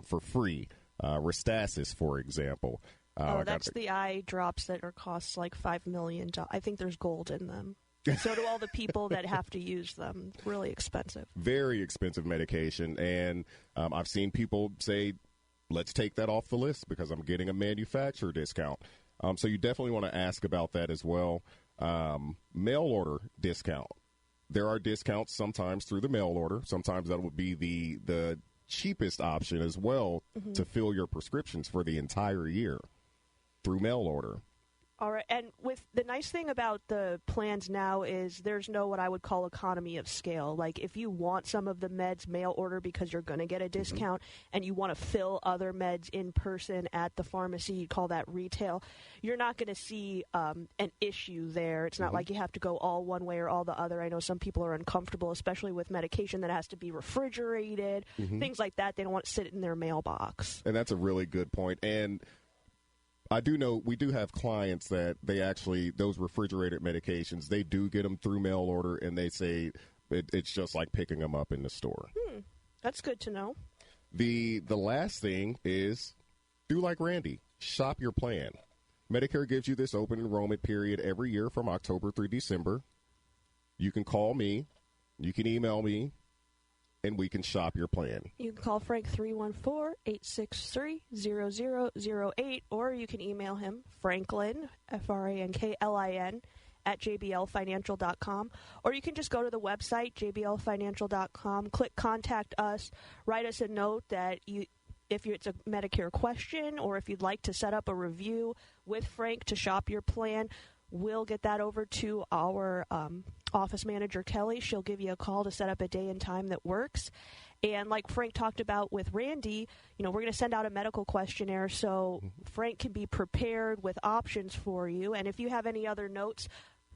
for free, Restasis, for example. That's the eye drops that cost like $5 million. I think there's gold in them. So do all the people that have to use them. Really expensive. Very expensive medication. And I've seen people say, let's take that off the list because I'm getting a manufacturer discount. So you definitely want to ask about that as well. Mail order discount. There are discounts sometimes through the mail order. Sometimes that would be the cheapest option as well, mm-hmm. to fill your prescriptions for the entire year through mail order. All right, and with the nice thing about the plans now is there's no what I would call economy of scale. Like if you want some of the meds mail order because you're going to get a discount, mm-hmm. and you want to fill other meds in person at the pharmacy, you call that retail, you're not going to see an issue there. It's not mm-hmm. like you have to go all one way or all the other. I know some people are uncomfortable, especially with medication that has to be refrigerated, mm-hmm. things like that. They don't want to sit in their mailbox. And that's a really good point. And I do know we do have clients that they actually, those refrigerated medications, they do get them through mail order, and they say it's just like picking them up in the store. That's good to know. The last thing is do like Randy. Shop your plan. Medicare gives you this open enrollment period every year from October through December. You can call me. You can email me. And we can shop your plan. You can call Frank 314-863-0008, or you can email him, Franklin, Franklin, at jblfinancial.com. Or you can just go to the website, jblfinancial.com, click Contact Us, write us a note that if it's a Medicare question, or if you'd like to set up a review with Frank to shop your plan, we'll get that over to our office manager, Kelly. She'll give you a call to set up a day and time that works. And like Frank talked about with Randy, we're going to send out a medical questionnaire so Frank can be prepared with options for you. And if you have any other notes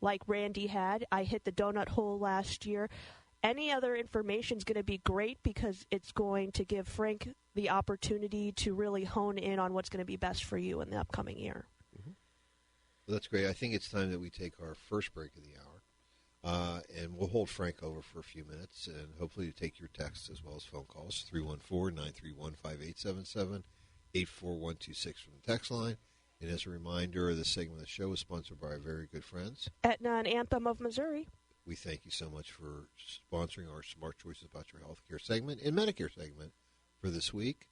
like Randy had, I hit the donut hole last year, any other information is going to be great because it's going to give Frank the opportunity to really hone in on what's going to be best for you in the upcoming year. Well, that's great. I think it's time that we take our first break of the hour, and we'll hold Frank over for a few minutes, and hopefully take your texts as well as phone calls, 314-931-5877, 84126 from the text line. And as a reminder, this segment of the show is sponsored by our very good friends, Aetna and Anthem of Missouri. We thank you so much for sponsoring our Smart Choices About Your Healthcare segment and Medicare segment for this week.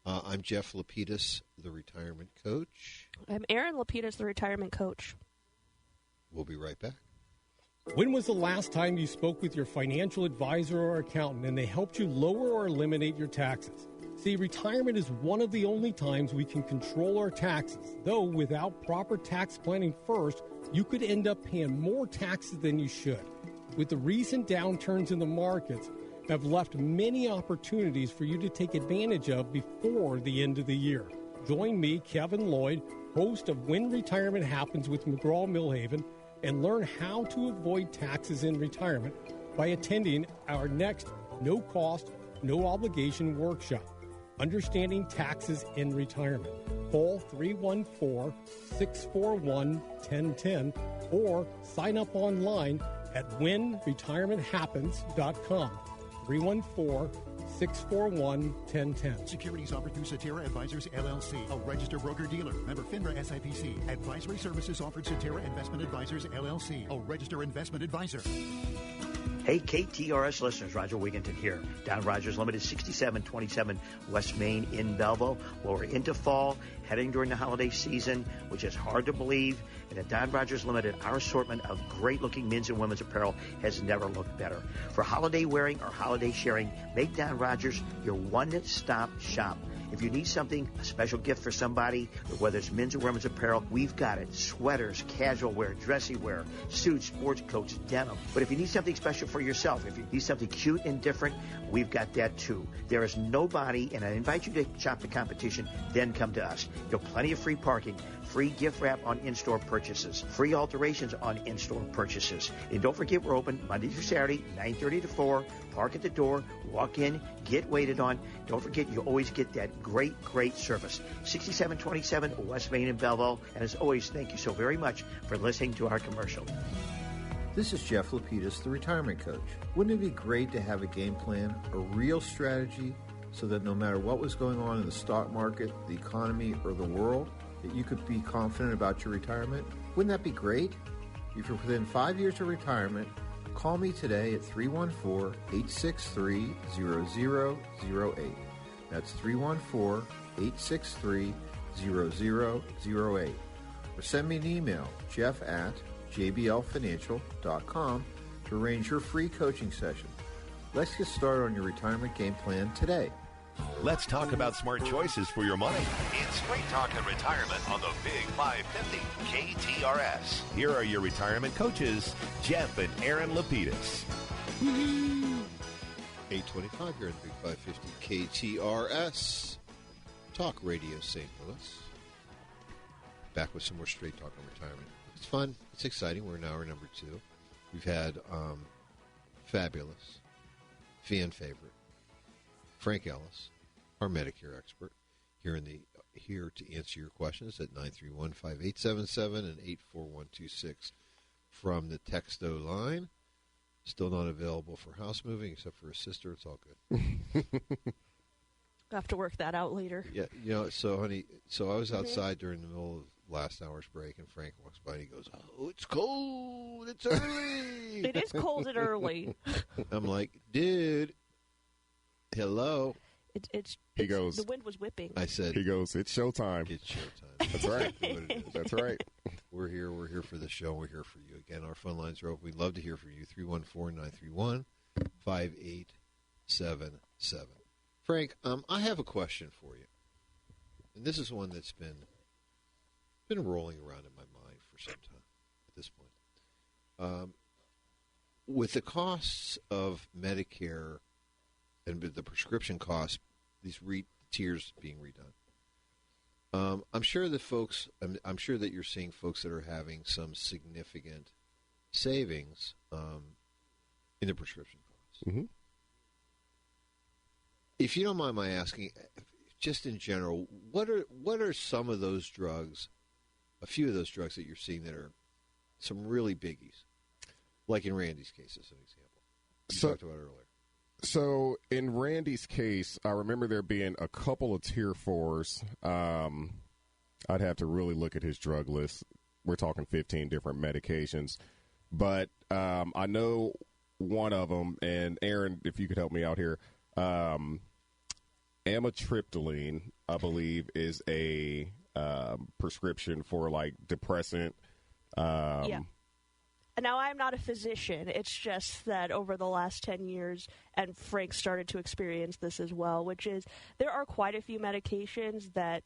I'm Jeff Lapidus, the retirement coach. I'm Erin Lapidus, the retirement coach. We'll be right back. When was the last time you spoke with your financial advisor or accountant and they helped you lower or eliminate your taxes? See, retirement is one of the only times we can control our taxes, though without proper tax planning first, you could end up paying more taxes than you should. With the recent downturns in the markets, have left many opportunities for you to take advantage of before the end of the year. Join me, Kevin Lloyd, host of When Retirement Happens with McGraw-Millhaven, and learn how to avoid taxes in retirement by attending our next no-cost, no-obligation workshop, Understanding Taxes in Retirement. Call 314-641-1010 or sign up online at whenretirementhappens.com. 641-1010. Securities offered through Cetera Advisors, LLC, a registered broker-dealer. Member FINRA SIPC. Advisory services offered Cetera Investment Advisors, LLC, a registered investment advisor. Hey, KTRS listeners, Roger Wigginton here. Don Rogers Limited, 6727 West Main in Belleville. Well, we're into fall, heading during the holiday season, which is hard to believe. And at Don Rogers Limited, our assortment of great-looking men's and women's apparel has never looked better. For holiday wearing or holiday sharing, make Don Rogers your one-stop shop. If you need something, a special gift for somebody, whether it's men's or women's apparel, we've got it. Sweaters, casual wear, dressy wear, suits, sports coats, denim. But if you need something special for yourself, if you need something cute and different, we've got that too. There is nobody, and I invite you to shop the competition, then come to us. You'll have plenty of free parking, free gift wrap on in-store purchases, free alterations on in-store purchases. And don't forget, we're open Monday through Saturday, 9:30 to 4. Park at the door, walk in, get waited on. Don't forget, you always get that great service. 6727 West Main in Belleville. And as always, thank you so very much for listening to our commercial. This is Jeff Lapidus, the retirement coach. Wouldn't it be great to have a game plan, a real strategy, so that no matter what was going on in the stock market, the economy, or the world, that you could be confident about your retirement? Wouldn't that be great? If you're within 5 years of retirement, call me today at 314-863-0008. That's 314-863-0008. Or send me an email, jeff@jblfinancial.com, to arrange your free coaching session. Let's get started on your retirement game plan today. Let's talk about smart choices for your money. It's Straight Talk and Retirement on the Big 550 KTRS. Here are your retirement coaches, Jeff and Aaron Lapidus. 825 here in the Big 550 KTRS. Talk Radio St. Louis. Back with some more Straight Talk on Retirement. It's fun. It's exciting. We're in hour number 2. We've had fabulous, fan favorite, Frank Ellis, our Medicare expert, here to answer your questions at 931-5877 and 84126 from the Texto line. Still not available for house moving except for his sister. It's all good. I'll have to work that out later. Yeah, so honey, I was outside during the middle of last hour's break, and Frank walks by and he goes, "Oh, it's cold. It's early." It is cold and early. I'm like, dude, hello. He goes, the wind was whipping. I said, he goes, it's showtime. It's showtime. That's right. That's right. We're here for the show. We're here for you. Again, our phone lines are open. We'd love to hear from you. 314-931-5877. Frank, I have a question for you. And this is one that's been rolling around in my mind for some time at this point. With the costs of Medicare and the prescription costs, these tiers being redone, I'm sure that you're seeing folks that are having some significant savings in the prescription costs. Mm-hmm. If you don't mind my asking, just in general, what are some of those drugs, a few of those drugs that you're seeing that are some really biggies, like in Randy's case as an example? You talked about it earlier. So in Randy's case, I remember there being a couple of Tier 4s. I'd have to really look at his drug list. We're talking 15 different medications. But I know one of them, and Aaron, if you could help me out here, amitriptyline, I believe, is a prescription for, like, depressant. Yeah. Now, I'm not a physician. It's just that over the last 10 years, and Frank started to experience this as well, which is there are quite a few medications that,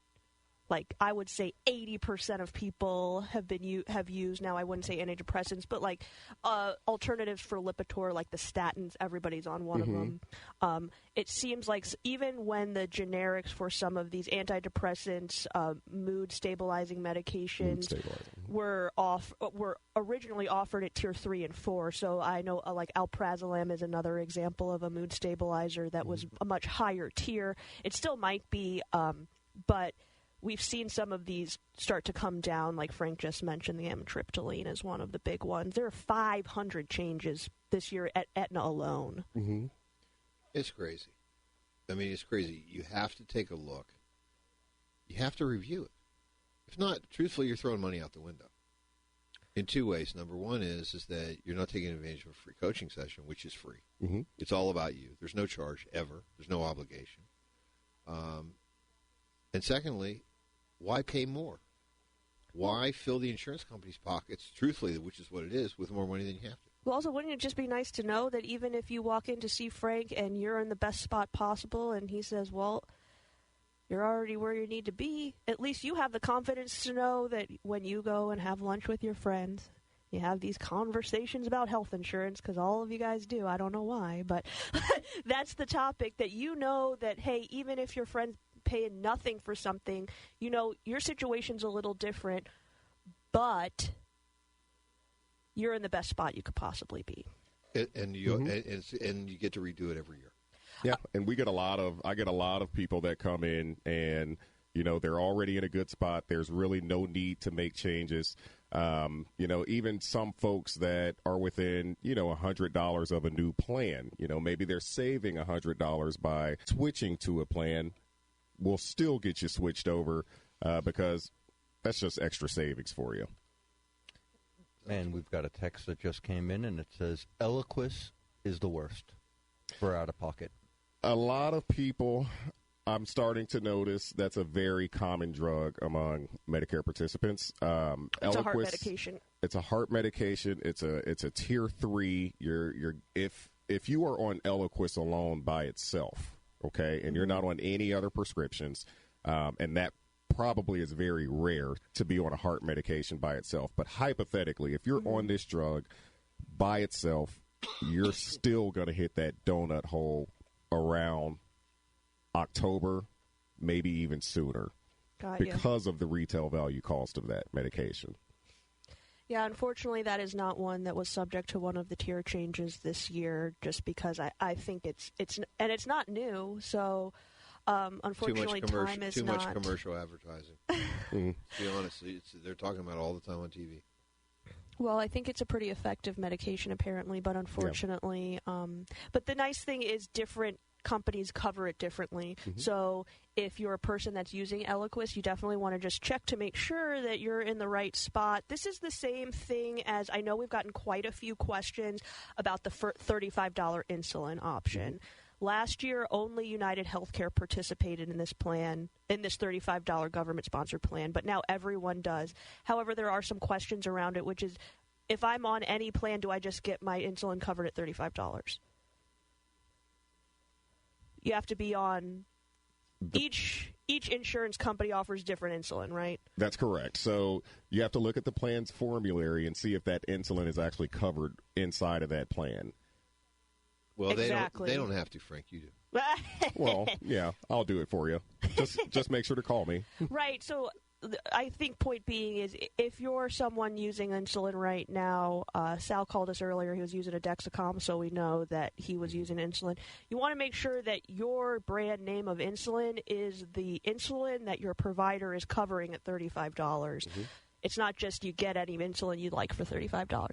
like, I would say 80% of people have used. Now, I wouldn't say antidepressants, but, like, alternatives for Lipitor, like the statins, everybody's on one of them. It seems like even when the generics for some of these antidepressants, mood-stabilizing medications were originally offered at Tier 3 and 4. So I know, like, alprazolam is another example of a mood stabilizer that was a much higher tier. It still might be, but we've seen some of these start to come down, like Frank just mentioned. The amitriptyline is one of the big ones. There are 500 changes this year at Aetna alone. It's crazy. I mean, it's crazy. You have to take a look. You have to review it. If not, truthfully, you're throwing money out the window. In two ways. Number one is that you're not taking advantage of a free coaching session, which is free. Mm-hmm. It's all about you. There's no charge ever. There's no obligation. And secondly, why pay more? Why fill the insurance company's pockets, truthfully, which is what it is, with more money than you have to? Well, also, wouldn't it just be nice to know that even if you walk in to see Frank and you're in the best spot possible and he says, well, you're already where you need to be, at least you have the confidence to know that when you go and have lunch with your friends, you have these conversations about health insurance, because all of you guys do. I don't know why, but that's the topic, that you know that, hey, even if your friend's paying nothing for something, you know, your situation's a little different, but you're in the best spot you could possibly be. And you get to redo it every year. Yeah, and I get a lot of people that come in and, you know, they're already in a good spot. There's really no need to make changes. You know, even some folks that are within, you know, $100 of a new plan, you know, maybe they're saving $100 by switching to a plan, will still get you switched over because that's just extra savings for you. And we've got a text that just came in, and it says, Eliquis is the worst for out-of-pocket. A lot of people, I'm starting to notice, that's a very common drug among Medicare participants. It's Eliquis, a heart medication. It's a heart medication. It's a tier 3. If you are on Eliquis alone by itself, okay, and you're not on any other prescriptions, and that probably is very rare to be on a heart medication by itself. But hypothetically, if you're on this drug by itself, you're still going to hit that donut hole around October, maybe even sooner, because of the retail value cost of that medication. Yeah, unfortunately, that is not one that was subject to one of the tier changes this year, just because I think it's not new, so unfortunately, time is too not. Too much commercial advertising. To be honest, they're talking about it all the time on TV. Well, I think it's a pretty effective medication, apparently, but unfortunately, but the nice thing is different companies cover it differently. Mm-hmm. So if you're a person that's using Eliquis, you definitely want to just check to make sure that you're in the right spot. This is the same thing as, I know we've gotten quite a few questions about the $35 insulin option. Mm-hmm. Last year, only United Healthcare participated in this plan, in this $35 government-sponsored plan, but now everyone does. However, there are some questions around it, which is, if I'm on any plan, do I just get my insulin covered at $35? You have to be on each insurance company offers different insulin, right? That's correct. So you have to look at the plan's formulary and see if that insulin is actually covered inside of that plan. Well, exactly. They don't have to, Frank. You do. Well, yeah, I'll do it for you. Just make sure to call me. Right. So I think point being is, if you're someone using insulin right now, Sal called us earlier. He was using a Dexcom, so we know that he was using insulin. You want to make sure that your brand name of insulin is the insulin that your provider is covering at $35. Mm-hmm. It's not just you get any insulin you'd like for $35.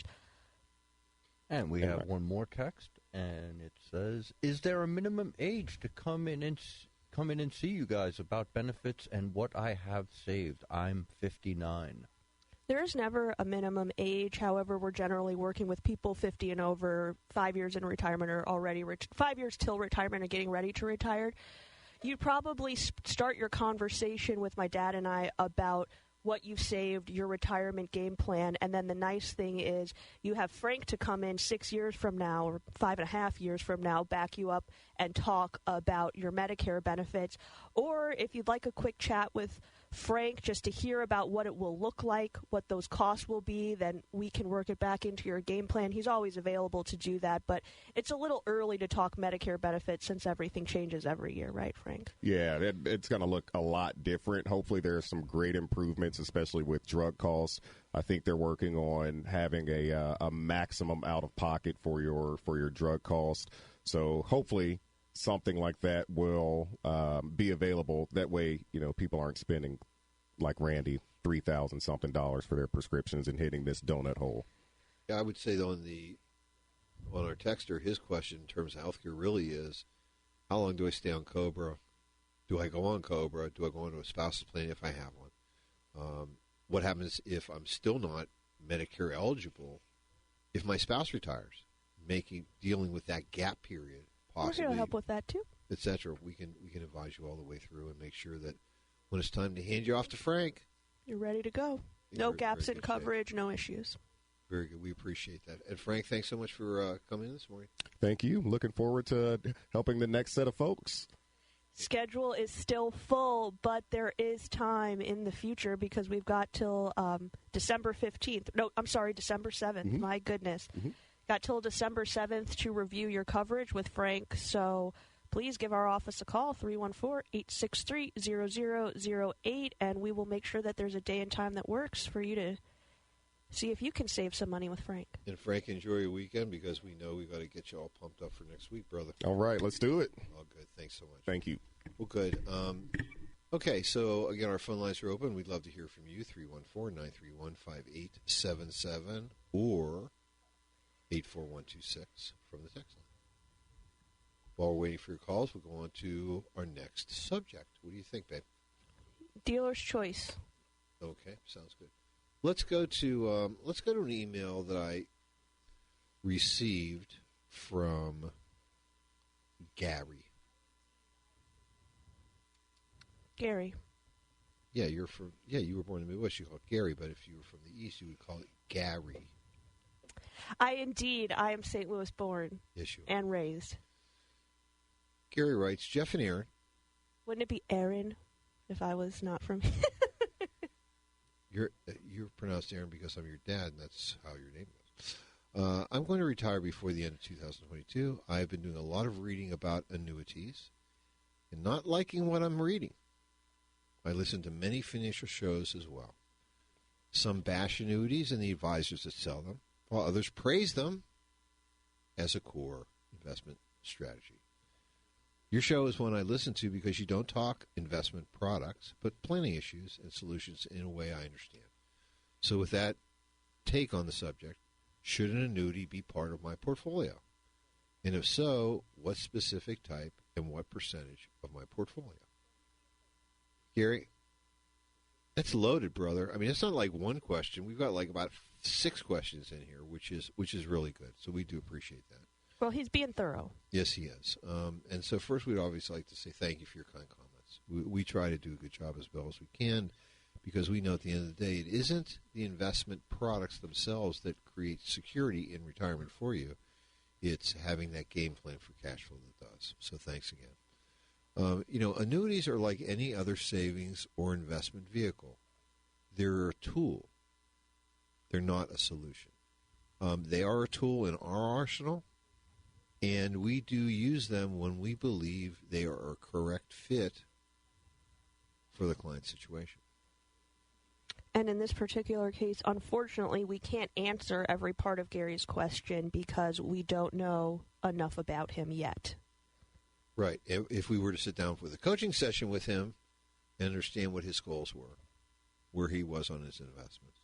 And we have one more text, and it says, is there a minimum age to come in and see you guys about benefits and what I have saved? I'm 59. There is never a minimum age. However, we're generally working with people 50 and over, 5 years in retirement, or already 5 years till retirement, or getting ready to retire. You'd probably start your conversation with my dad and I about what you've saved, your retirement game plan, and then the nice thing is you have Frank to come in 6 years from now, or 5.5 years from now, back you up and talk about your Medicare benefits. Or if you'd like a quick chat with Frank just to hear about what it will look like, what those costs will be, then we can work it back into your game plan. He's always available to do that, but it's a little early to talk Medicare benefits since everything changes every year, right, Frank? Yeah, it's going to look a lot different. Hopefully there's some great improvements, especially with drug costs. I think they're working on having a maximum out-of-pocket for your drug cost. So hopefully something like that will be available. That way, people aren't spending, like Randy, $3,000 something for their prescriptions and hitting this donut hole. Yeah, I would say on our texter, his question in terms of healthcare really is, How long do I stay on COBRA? Do I go on COBRA? Do I go on to a spouse's plan if I have one? What happens if I'm still not Medicare eligible if my spouse retires? Dealing with that gap period, possibly. We're here to help with that too, etc. We can advise you all the way through and make sure that when it's time to hand you off to Frank, you're ready to go. No gaps in coverage, no issues. Very good. We appreciate that. And Frank, thanks so much for coming in this morning. Thank you. Looking forward to helping the next set of folks. Schedule is still full, but there is time in the future because we've got till December 15th. No, I'm sorry, December 7th. Mm-hmm. My goodness. Mm-hmm. Got till December 7th to review your coverage with Frank. So please give our office a call, 314-863-0008, and we will make sure that there's a day and time that works for you to see if you can save some money with Frank. And Frank, enjoy your weekend because we know we've got to get you all pumped up for next week, brother. All right, let's do it. All good. Thanks so much. Thank you. Well, good. Okay, so again, our phone lines are open. We'd love to hear from you, 314-931-5877 or 84126 from the text line. While we're waiting for your calls, we'll go on to our next subject. What do you think, babe? Dealer's choice. Okay, sounds good. Let's go to an email that I received from Gary. Gary. Yeah, you were born in the Midwest. You call it Gary, but if you were from the East, you would call it Gary. I am St. Louis born. Yes, you are. And raised. Gary writes, Jeff and Aaron. Wouldn't it be Aaron if I was not from You're pronounced Aaron because I'm your dad, and that's how your name goes. I'm going to retire before the end of 2022. I have been doing a lot of reading about annuities and not liking what I'm reading. I listen to many financial shows as well. Some bash annuities and the advisors that sell them, while others praise them as a core investment strategy. Your show is one I listen to because you don't talk investment products, but planning issues and solutions in a way I understand. So with that take on the subject, should an annuity be part of my portfolio? And if so, what specific type and what percentage of my portfolio? Gary, that's loaded, brother. I mean, it's not like one question. We've got like about 6 questions in here, which is really good. So we do appreciate that. Well, he's being thorough. Yes, he is. And so first, we'd obviously like to say thank you for your kind comments. We try to do a good job as well as we can because we know at the end of the day, it isn't the investment products themselves that create security in retirement for you. It's having that game plan for cash flow that does. So thanks again. Annuities are like any other savings or investment vehicle. They're a tool. They're not a solution. They are a tool in our arsenal. And we do use them when we believe they are a correct fit for the client's situation. And in this particular case, unfortunately, we can't answer every part of Gary's question because we don't know enough about him yet. Right. If we were to sit down with a coaching session with him and understand what his goals were, where he was on his investments,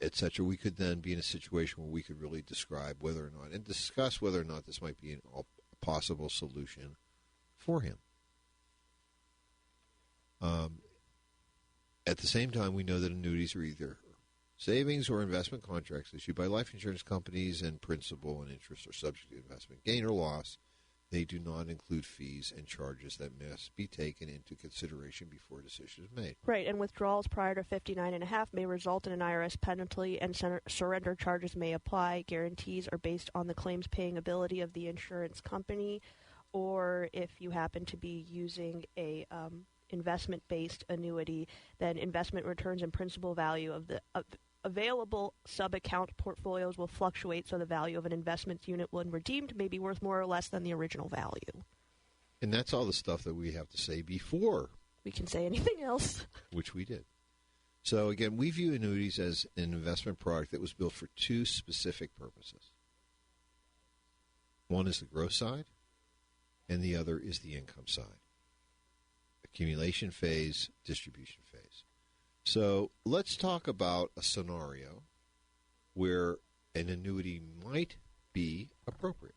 etc., we could then be in a situation where we could really describe whether or not and discuss whether or not this might be a possible solution for him. At the same time, we know that annuities are either savings or investment contracts issued by life insurance companies, and principal and interest are subject to investment gain or loss. They do not include fees and charges that must be taken into consideration before a decision is made. Right, and withdrawals prior to 59.5 may result in an IRS penalty, and surrender charges may apply. Guarantees are based on the claims paying ability of the insurance company, or if you happen to be using a investment-based annuity, then investment returns and principal value of the available sub-account portfolios will fluctuate, so the value of an investment unit when redeemed may be worth more or less than the original value. And that's all the stuff that we have to say before we can say anything else. Which we did. So again, we view annuities as an investment product that was built for 2 specific purposes. One is the growth side, and the other is the income side. Accumulation phase, distribution phase. So let's talk about a scenario where an annuity might be appropriate.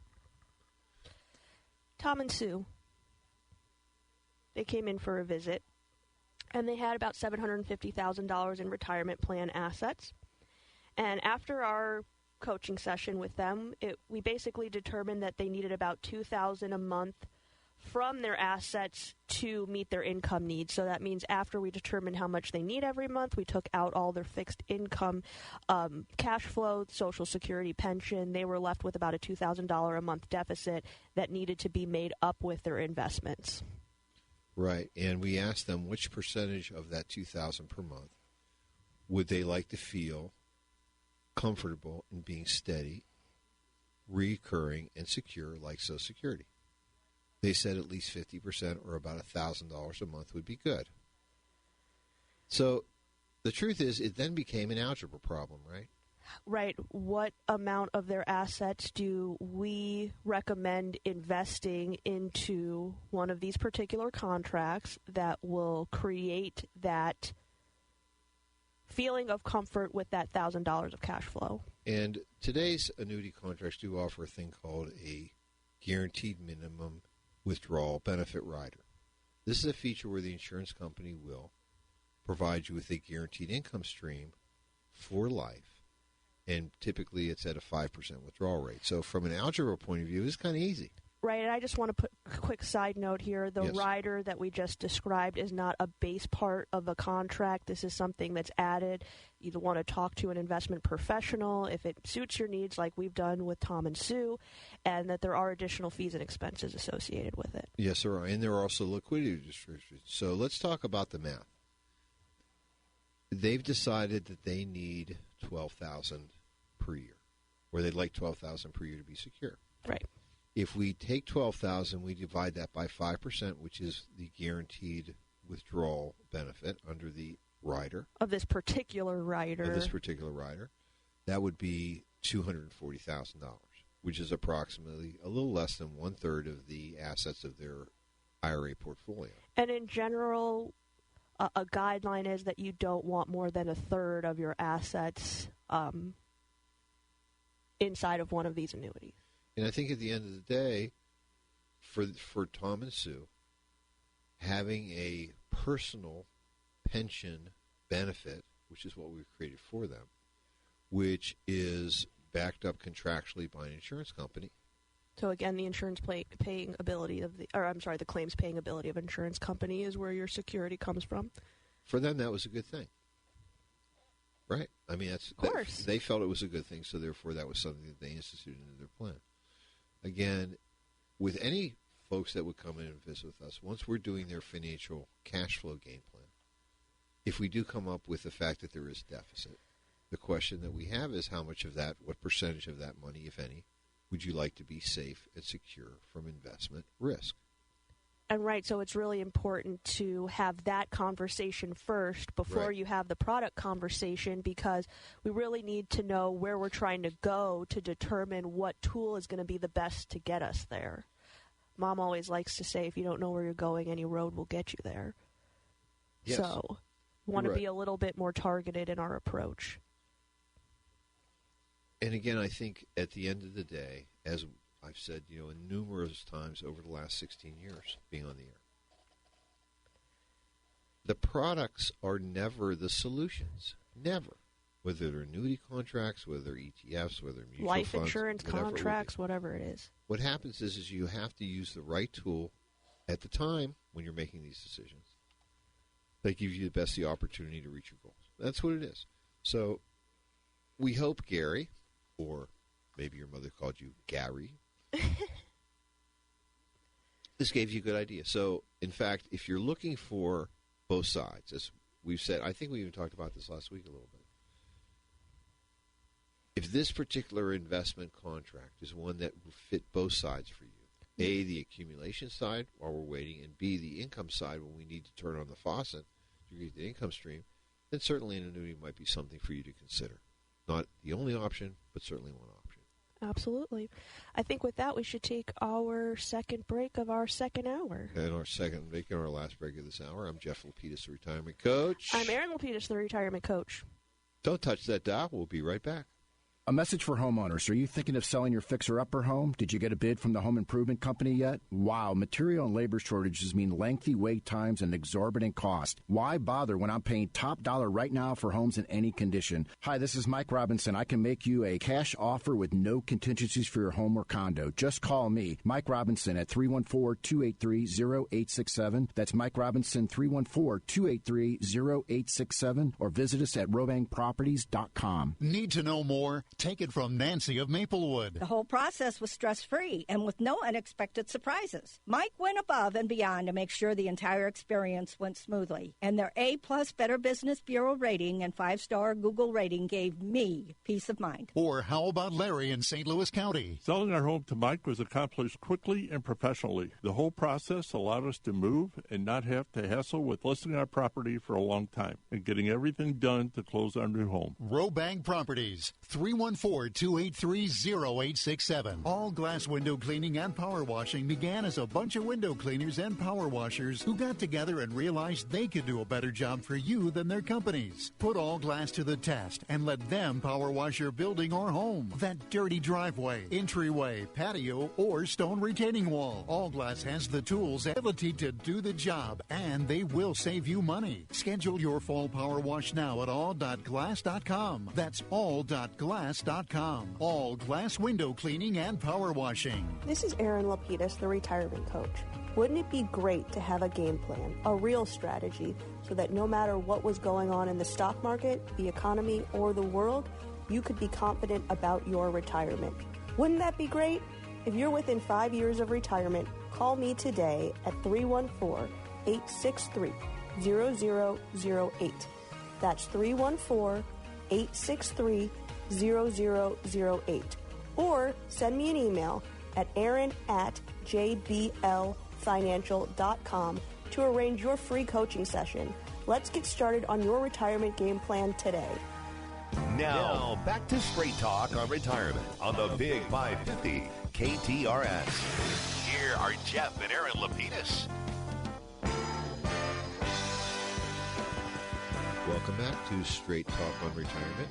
Tom and Sue. They came in for a visit, and they had about $750,000 in retirement plan assets. And after our coaching session with them, we basically determined that they needed about $2,000 a month from their assets to meet their income needs. So that means after we determined how much they need every month, we took out all their fixed income, cash flow, Social Security, pension. They were left with about a $2,000 a month deficit that needed to be made up with their investments. Right, and we asked them which percentage of that $2,000 per month would they like to feel comfortable in being steady, recurring, and secure like Social Security. They said at least 50% or about $1,000 a month would be good. So the truth is it then became an algebra problem, right? Right. What amount of their assets do we recommend investing into one of these particular contracts that will create that feeling of comfort with that $1,000 of cash flow? And today's annuity contracts do offer a thing called a guaranteed minimum withdrawal benefit rider. This is a feature where the insurance company will provide you with a guaranteed income stream for life, and typically it's at a 5% withdrawal rate. So from an algebra point of view, it's kind of easy. Right, and I just want to put a quick side note here. The rider that we just described is not a base part of a contract. This is something that's added. You want to talk to an investment professional if it suits your needs, like we've done with Tom and Sue, and that there are additional fees and expenses associated with it. Yes, there are, and there are also liquidity restrictions. So let's talk about the math. They've decided that they need $12,000 per year, or they'd like $12,000 per year to be secure. Right. If we take $12,000, we divide that by 5%, which is the guaranteed withdrawal benefit under the rider. Of this particular rider. That would be $240,000, which is approximately a little less than one-third of the assets of their IRA portfolio. And in general, a guideline is that you don't want more than a third of your assets inside of one of these annuities. And I think at the end of the day, for Tom and Sue, having a personal pension benefit, which is what we've created for them, which is backed up contractually by an insurance company. So again, the insurance paying ability of the claims paying ability of insurance company is where your security comes from. For them, that was a good thing, right? I mean, of course. They felt it was a good thing, so therefore that was something that they instituted into their plan. Again, with any folks that would come in and visit with us, once we're doing their financial cash flow game plan, if we do come up with the fact that there is deficit, the question that we have is how much of that, what percentage of that money, if any, would you like to be safe and secure from investment risk? And right, so it's really important to have that conversation first before you have the product conversation, because we really need to know where we're trying to go to determine what tool is going to be the best to get us there. Mom always likes to say, if you don't know where you're going, any road will get you there. Yes. So we want to be a little bit more targeted in our approach. And again, I think at the end of the day, as I've said, numerous times over the last 16 years being on the air, the products are never the solutions. Never. Whether they're annuity contracts, whether they're ETFs, whether they're mutual life funds, insurance contracts, whatever it is. What happens is you have to use the right tool at the time when you're making these decisions that gives you the opportunity to reach your goals. That's what it is. So we hope, Gary, or maybe your mother called you Gary, this gave you a good idea. So, in fact, if you're looking for both sides, as we've said, I think we even talked about this last week a little bit. If this particular investment contract is one that will fit both sides for you, A, the accumulation side while we're waiting, and B, the income side when we need to turn on the faucet to get the income stream, then certainly an annuity might be something for you to consider. Not the only option, but certainly one option. Absolutely. I think with that, we should take our second break of our second hour. And our last break of this hour, I'm Jeff Lapidus, the retirement coach. I'm Erin Lapidus, the retirement coach. Don't touch that dial. We'll be right back. A message for homeowners. Are you thinking of selling your fixer-upper home? Did you get a bid from the home improvement company yet? Wow, material and labor shortages mean lengthy wait times and exorbitant cost. Why bother when I'm paying top dollar right now for homes in any condition? Hi, this is Mike Robinson. I can make you a cash offer with no contingencies for your home or condo. Just call me, Mike Robinson, at 314-283-0867. That's Mike Robinson, 314-283-0867. Or visit us at robangproperties.com. Need to know more? Take it from Nancy of Maplewood. The whole process was stress-free and with no unexpected surprises. Mike went above and beyond to make sure the entire experience went smoothly. And their A-plus Better Business Bureau rating and 5-star Google rating gave me peace of mind. Or how about Larry in St. Louis County? Selling our home to Mike was accomplished quickly and professionally. The whole process allowed us to move and not have to hassle with listing our property for a long time and getting everything done to close our new home. Robang Properties, 314-283-0867. All glass window cleaning and power washing began as a bunch of window cleaners and power washers who got together and realized they could do a better job for you than their companies. Put All Glass to the test and let them power wash your building or home. That dirty driveway, entryway, patio, or stone retaining wall. All Glass has the tools and ability to do the job, and they will save you money. Schedule your fall power wash now at all.glass.com. That's all.glass.com. All Glass window cleaning and power washing. This is Erin Lapidus, the retirement coach. Wouldn't it be great to have a game plan, a real strategy, so that no matter what was going on in the stock market, the economy, or the world, you could be confident about your retirement? Wouldn't that be great? If you're within 5 years of retirement, call me today at 314-863-0008. That's 314-863-0008. Or send me an email at aaron@jblfinancial.com to arrange your free coaching session. Let's get started on your retirement game plan today. Now, back to Straight Talk on Retirement on the Big 550 KTRS. Here are Jeff and Aaron Lapidus. Welcome back to Straight Talk on Retirement.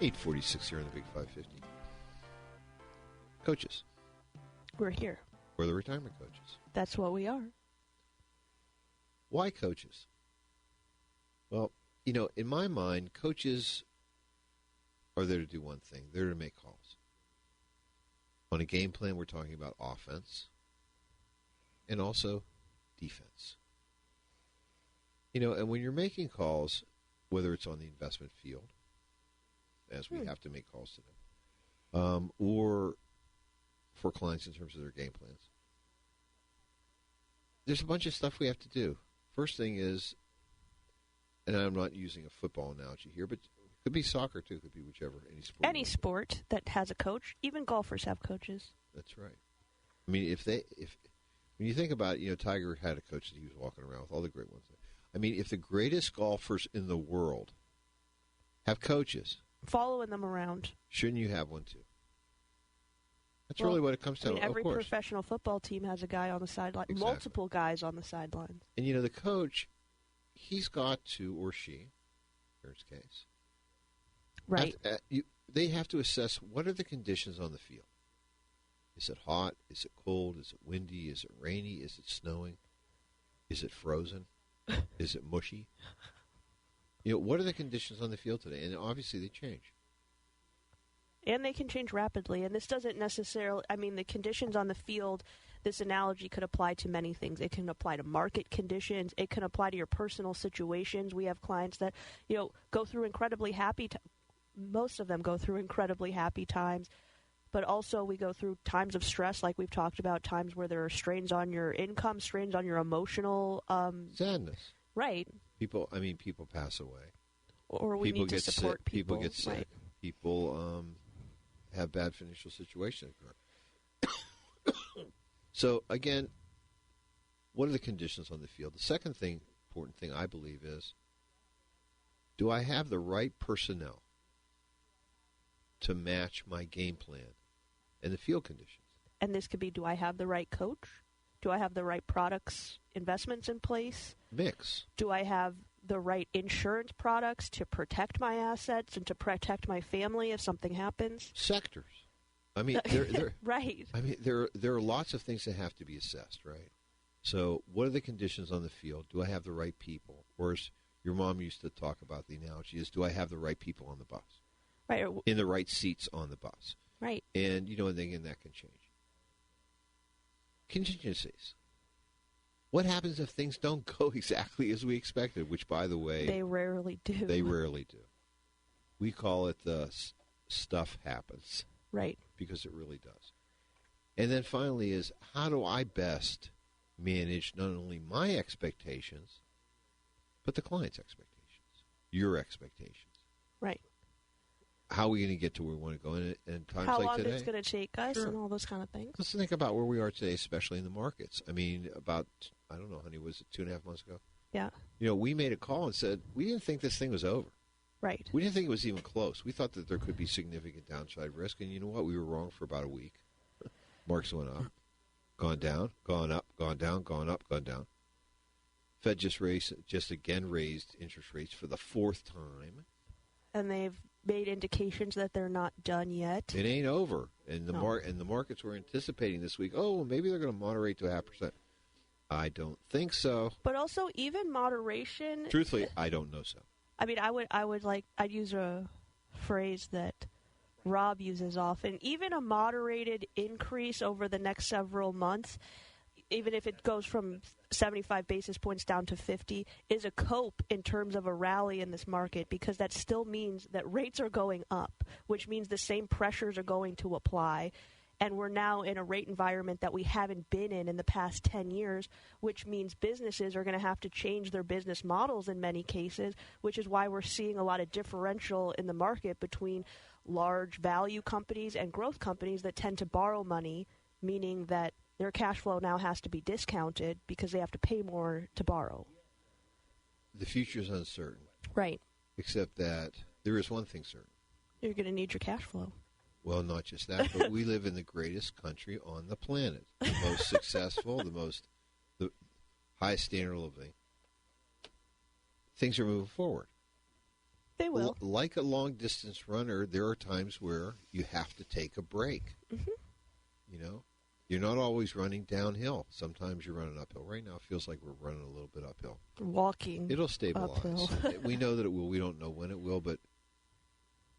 846 here on the Big 550. Coaches. We're here. We're the retirement coaches. That's what we are. Why coaches? Well, you know, in my mind, coaches are there to do one thing. They're to make calls. On a game plan, we're talking about offense and also defense. You know, and when you're making calls, whether it's on the investment field, as we have to make calls to them, or for clients in terms of their game plans, there's a bunch of stuff we have to do. First thing is, and I'm not using a football analogy here, but it could be soccer too, it could be whichever, any sport. Any sport that has a coach, even golfers have coaches. That's right. I mean, if when you think about it, you know, Tiger had a coach that he was walking around with, all the great ones. I mean, if the greatest golfers in the world have coaches, following them around, shouldn't you have one too? That's really what it comes down to. Every professional football team has a guy on the sideline, multiple guys on the sidelines. And, you know, the coach, he's got to, or she, in this case, right? They have to assess what are the conditions on the field. Is it hot? Is it cold? Is it windy? Is it rainy? Is it snowing? Is it frozen? Is it mushy? You know, what are the conditions on the field today? And obviously they change. And they can change rapidly. And this doesn't necessarily, I mean, the conditions on the field, this analogy could apply to many things. It can apply to market conditions. It can apply to your personal situations. We have clients that, you know, go through incredibly happy, most of them go through incredibly happy times. But also we go through times of stress, like we've talked about, times where there are strains on your income, strains on your emotional... sadness. Right. People pass away. Or we need to support people. People get sick. Right. People have bad financial situations occur. So, again, what are the conditions on the field? The second important thing I believe is, do I have the right personnel to match my game plan and the field conditions? And this could be, do I have the right coach? Do I have the right products, investments in place? Mix. Do I have the right insurance products to protect my assets and to protect my family if something happens? Sectors. I mean, they're right. I mean, there are lots of things that have to be assessed, right? So, what are the conditions on the field? Do I have the right people? Or as your mom used to talk about, the analogy is, do I have the right people on the bus? Right. In the right seats on the bus. Right. And, and again, that can change. Contingencies. What happens if things don't go exactly as we expected, which, by the way... They rarely do. They rarely do. We call it the stuff happens. Right. Because it really does. And then finally is, how do I best manage not only my expectations, but the client's expectations, your expectations? Right. How are we going to get to where we want to go in times How like long today? it's going to take us Sure. and all those kind of things. Let's think about where we are today, especially in the markets. I mean, about, I don't know, honey, was it 2.5 months ago? Yeah. We made a call and said, we didn't think this thing was over. Right. We didn't think it was even close. We thought that there could be significant downside risk, and you know what? We were wrong for about a week. Markets went up, gone down, gone up, gone down, gone up, gone down. Fed just again raised interest rates for the fourth time. And they've made indications that they're not done yet. It ain't over. And the markets were anticipating this week, well, maybe they're going to moderate to 0.5%. I don't think so. But also, even moderation... Truthfully, I don't know so. I mean, I'd use a phrase that Rob uses often. Even a moderated increase over the next several months, even if it goes from 75 basis points down to 50, is a cope in terms of a rally in this market, because that still means that rates are going up, which means the same pressures are going to apply. And we're now in a rate environment that we haven't been in the past 10 years, which means businesses are going to have to change their business models in many cases, which is why we're seeing a lot of differential in the market between large value companies and growth companies that tend to borrow money, meaning that their cash flow now has to be discounted because they have to pay more to borrow. The future is uncertain. Right. Except that there is one thing certain. You're going to need your cash flow. Well, not just that, but we live in the greatest country on the planet. The most successful, the highest standard of living. Things are moving forward. They will. Like a long-distance runner, there are times where you have to take a break. Mm-hmm. You're not always running downhill. Sometimes you're running uphill. Right now, it feels like we're running a little bit uphill. Walking. It'll stabilize. We know that it will. We don't know when it will, but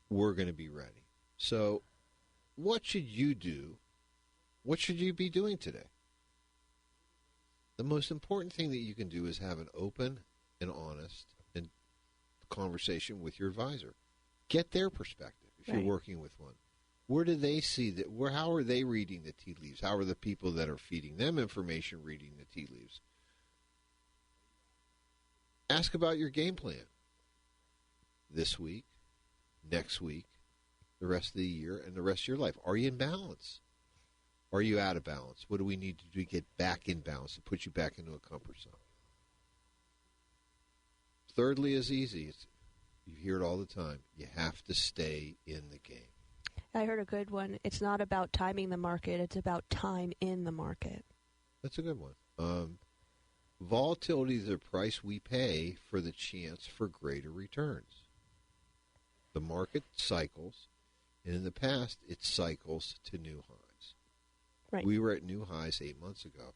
we're going to be ready. So what should you do? What should you be doing today? The most important thing that you can do is have an open and honest and conversation with your advisor. Get their perspective if you're working with one. Where do they see that? How are they reading the tea leaves? How are the people that are feeding them information reading the tea leaves? Ask about your game plan this week, next week, the rest of the year, and the rest of your life. Are you in balance? Are you out of balance? What do we need to do to get back in balance, to put you back into a comfort zone? Thirdly is easy. You hear it all the time. You have to stay in the game. I heard a good one. It's not about timing the market. It's about time in the market. That's a good one. Volatility is the price we pay for the chance for greater returns. The market cycles, and in the past, it cycles to new highs. Right. We were at new highs 8 months ago.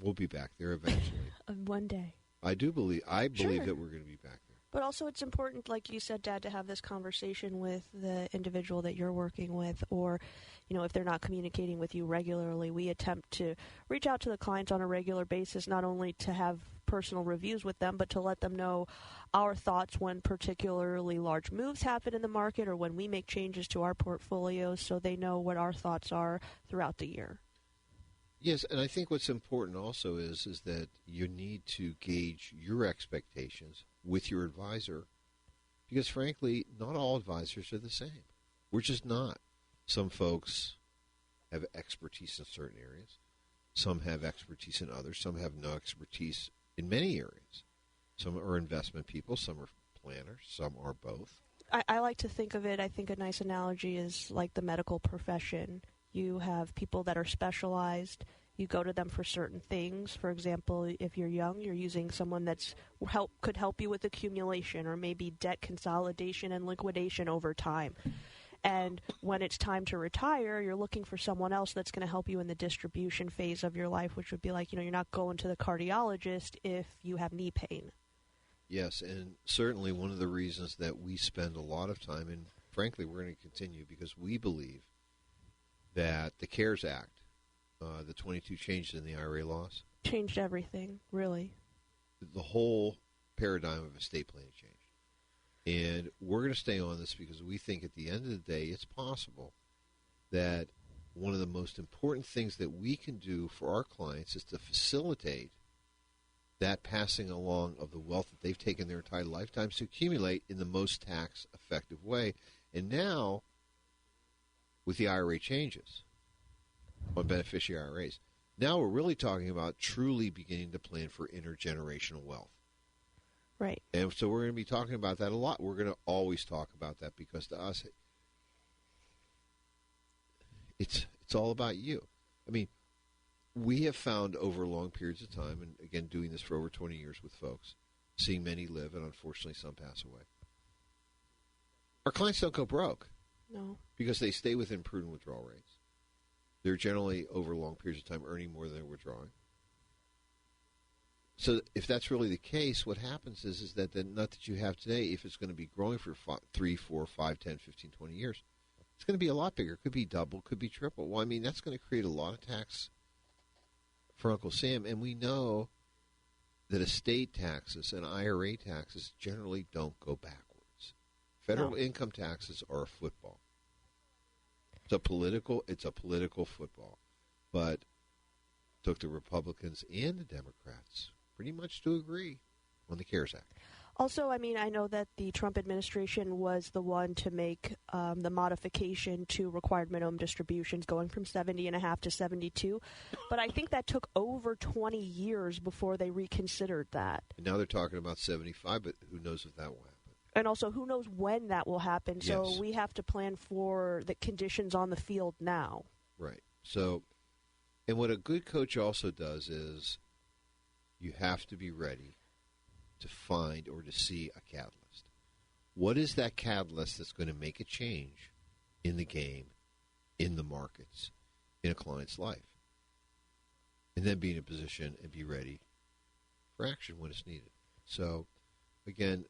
We'll be back there eventually. One day. I believe Sure. that we're going to be back there. But also it's important, like you said, Dad, to have this conversation with the individual that you're working with, or, if they're not communicating with you regularly, we attempt to reach out to the clients on a regular basis, not only to have personal reviews with them, but to let them know our thoughts when particularly large moves happen in the market or when we make changes to our portfolios, so they know what our thoughts are throughout the year. Yes, and I think what's important also is that you need to gauge your expectations with your advisor, because frankly, not all advisors are the same. We're just not. Some folks have expertise in certain areas. Some have expertise in others. Some have no expertise in many areas. Some are investment people. Some are planners. Some are both. I like to think of it, I think a nice analogy is like the medical profession. You have people that are specialized You go to them for certain things. For example, if you're young, you're using someone that's could help you with accumulation or maybe debt consolidation and liquidation over time. And when it's time to retire, you're looking for someone else that's going to help you in the distribution phase of your life, which would be like, you're not going to the cardiologist if you have knee pain. Yes, and certainly one of the reasons that we spend a lot of time, and frankly we're going to continue, because we believe that the CARES Act, the 22 changes in the IRA laws, changed everything, really. The whole paradigm of estate planning changed. And we're going to stay on this because we think at the end of the day it's possible that one of the most important things that we can do for our clients is to facilitate that passing along of the wealth that they've taken their entire lifetimes to accumulate in the most tax-effective way. And now, with the IRA changes on beneficiary IRAs, now we're really talking about truly beginning to plan for intergenerational wealth. Right. And so we're going to be talking about that a lot. We're going to always talk about that because to us, it's all about you. I mean, we have found over long periods of time, and again, doing this for over 20 years with folks, seeing many live, and unfortunately some pass away. Our clients don't go broke. No. Because they stay within prudent withdrawal rates. They're generally, over long periods of time, earning more than they're withdrawing. So if that's really the case, what happens is that the nut that you have today, if it's going to be growing for 3, 4, 5, 10, 15, 20 years, it's going to be a lot bigger. It could be double, could be triple. Well, I mean, that's going to create a lot of tax for Uncle Sam. And we know that estate taxes and IRA taxes generally don't go backwards. Federal income taxes are a football. It's a political football. But took the Republicans and the Democrats pretty much to agree on the CARES Act. Also, I mean, I know that the Trump administration was the one to make the modification to required minimum distributions going from 70.5 to 72. But I think that took over 20 years before they reconsidered that. And now they're talking about 75, but who knows if that will happen. And also, who knows when that will happen. So Yes. we have to plan for the conditions on the field now. Right. So, and what a good coach also does is you have to be ready to find or to see a catalyst. What is that catalyst that's going to make a change in the game, in the markets, in a client's life? And then be in a position and be ready for action when it's needed. So, again,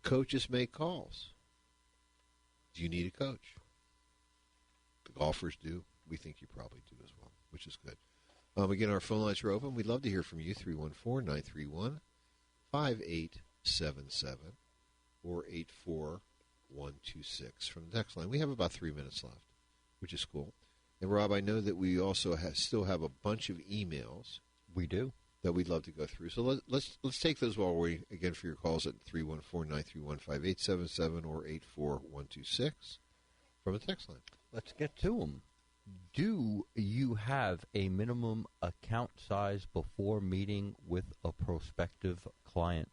coaches make calls. Do you need a coach? The golfers do. We think you probably do as well, which is good. Again, our phone lines are open. We'd love to hear from you, 314-931-5877 or 84126 from the text line. We have about 3 minutes left, which is cool. And, Rob, I know that we also still have a bunch of emails. We do. That we'd love to go through. So let's take those while we wait, again, for your calls at 314-931-5877 or 84126 from the text line. Let's get to them. Do you have a minimum account size before meeting with a prospective client?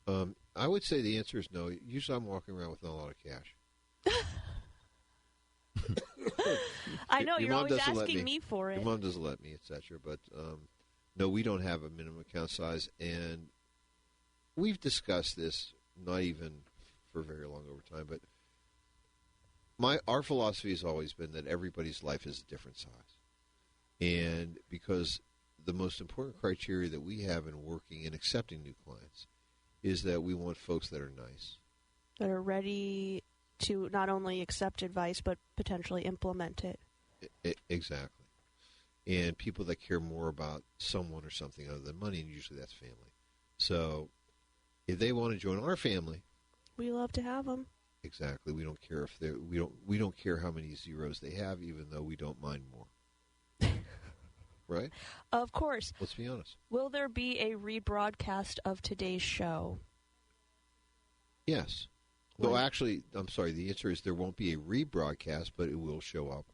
I would say the answer is no. Usually I'm walking around with not a lot of cash. I know, Your you're mom always doesn't let asking me. me for it. Your mom doesn't let me, etc. But no, we don't have a minimum account size. And we've discussed this, not even for very long over time, but our philosophy has always been that everybody's life is a different size. And because the most important criteria that we have in working and accepting new clients is that we want folks that are nice. That are ready to not only accept advice, but potentially implement it. Exactly. And people that care more about someone or something other than money, and usually that's family. So if they want to join our family, we love to have them. Exactly. We don't care if we don't care how many zeros they have, even though we don't mind more. Right? Of course. Let's be honest. Will there be a rebroadcast of today's show? Yes. Though actually, I'm sorry, the answer is there won't be a rebroadcast, but it will show up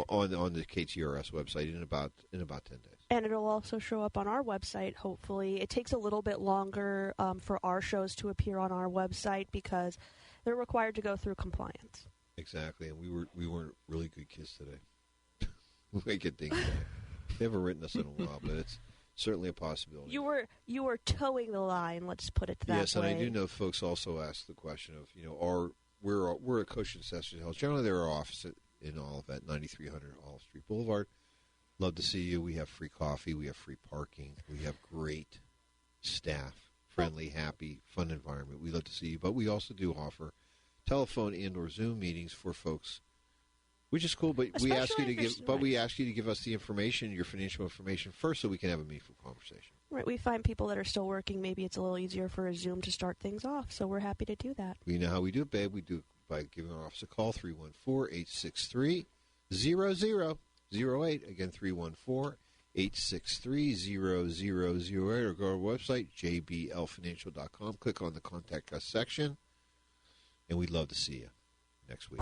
on the KTRS website in about 10 days. And it'll also show up on our website, hopefully. It takes a little bit longer for our shows to appear on our website because they're required to go through compliance. Exactly, and we weren't really good kids today. We might get dinged. They haven't written us in a while, but it's certainly a possibility. You were towing the line. Let's put it that way. Yes, and I do know folks also ask the question of, we're at Coach and Sessions Health. Generally, they're our office in Olivet, 9300 Olive Street Boulevard. Love to see you. We have free coffee. We have free parking. We have great staff, friendly, happy, fun environment. We love to see you, but we also do offer telephone and or Zoom meetings for folks, which is cool. But we ask you to give us the information, your financial information first, so we can have a meaningful conversation. Right. We find people that are still working. Maybe it's a little easier for a Zoom to start things off. So we're happy to do that. We know how we do it, babe. We do it by giving our office a call, 314-863-0008. Again, 314-863-0008, or go to our website, jblfinancial.com. Click on the Contact Us section, and we'd love to see you next week.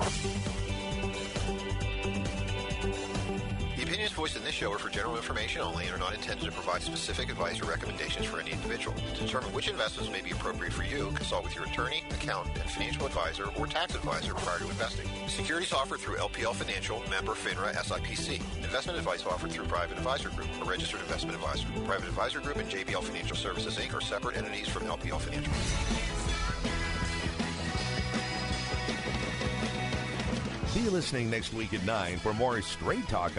The opinions voiced in this show are for general information only and are not intended to provide specific advice or recommendations for any individual. To determine which investments may be appropriate for you, consult with your attorney, accountant, and financial advisor or tax advisor prior to investing. Securities offered through LPL Financial, member FINRA SIPC. Investment advice offered through Private Advisor Group, a registered investment advisor. Private Advisor Group and JBL Financial Services, Inc. are separate entities from LPL Financial. Be listening next week at 9 for more Straight Talk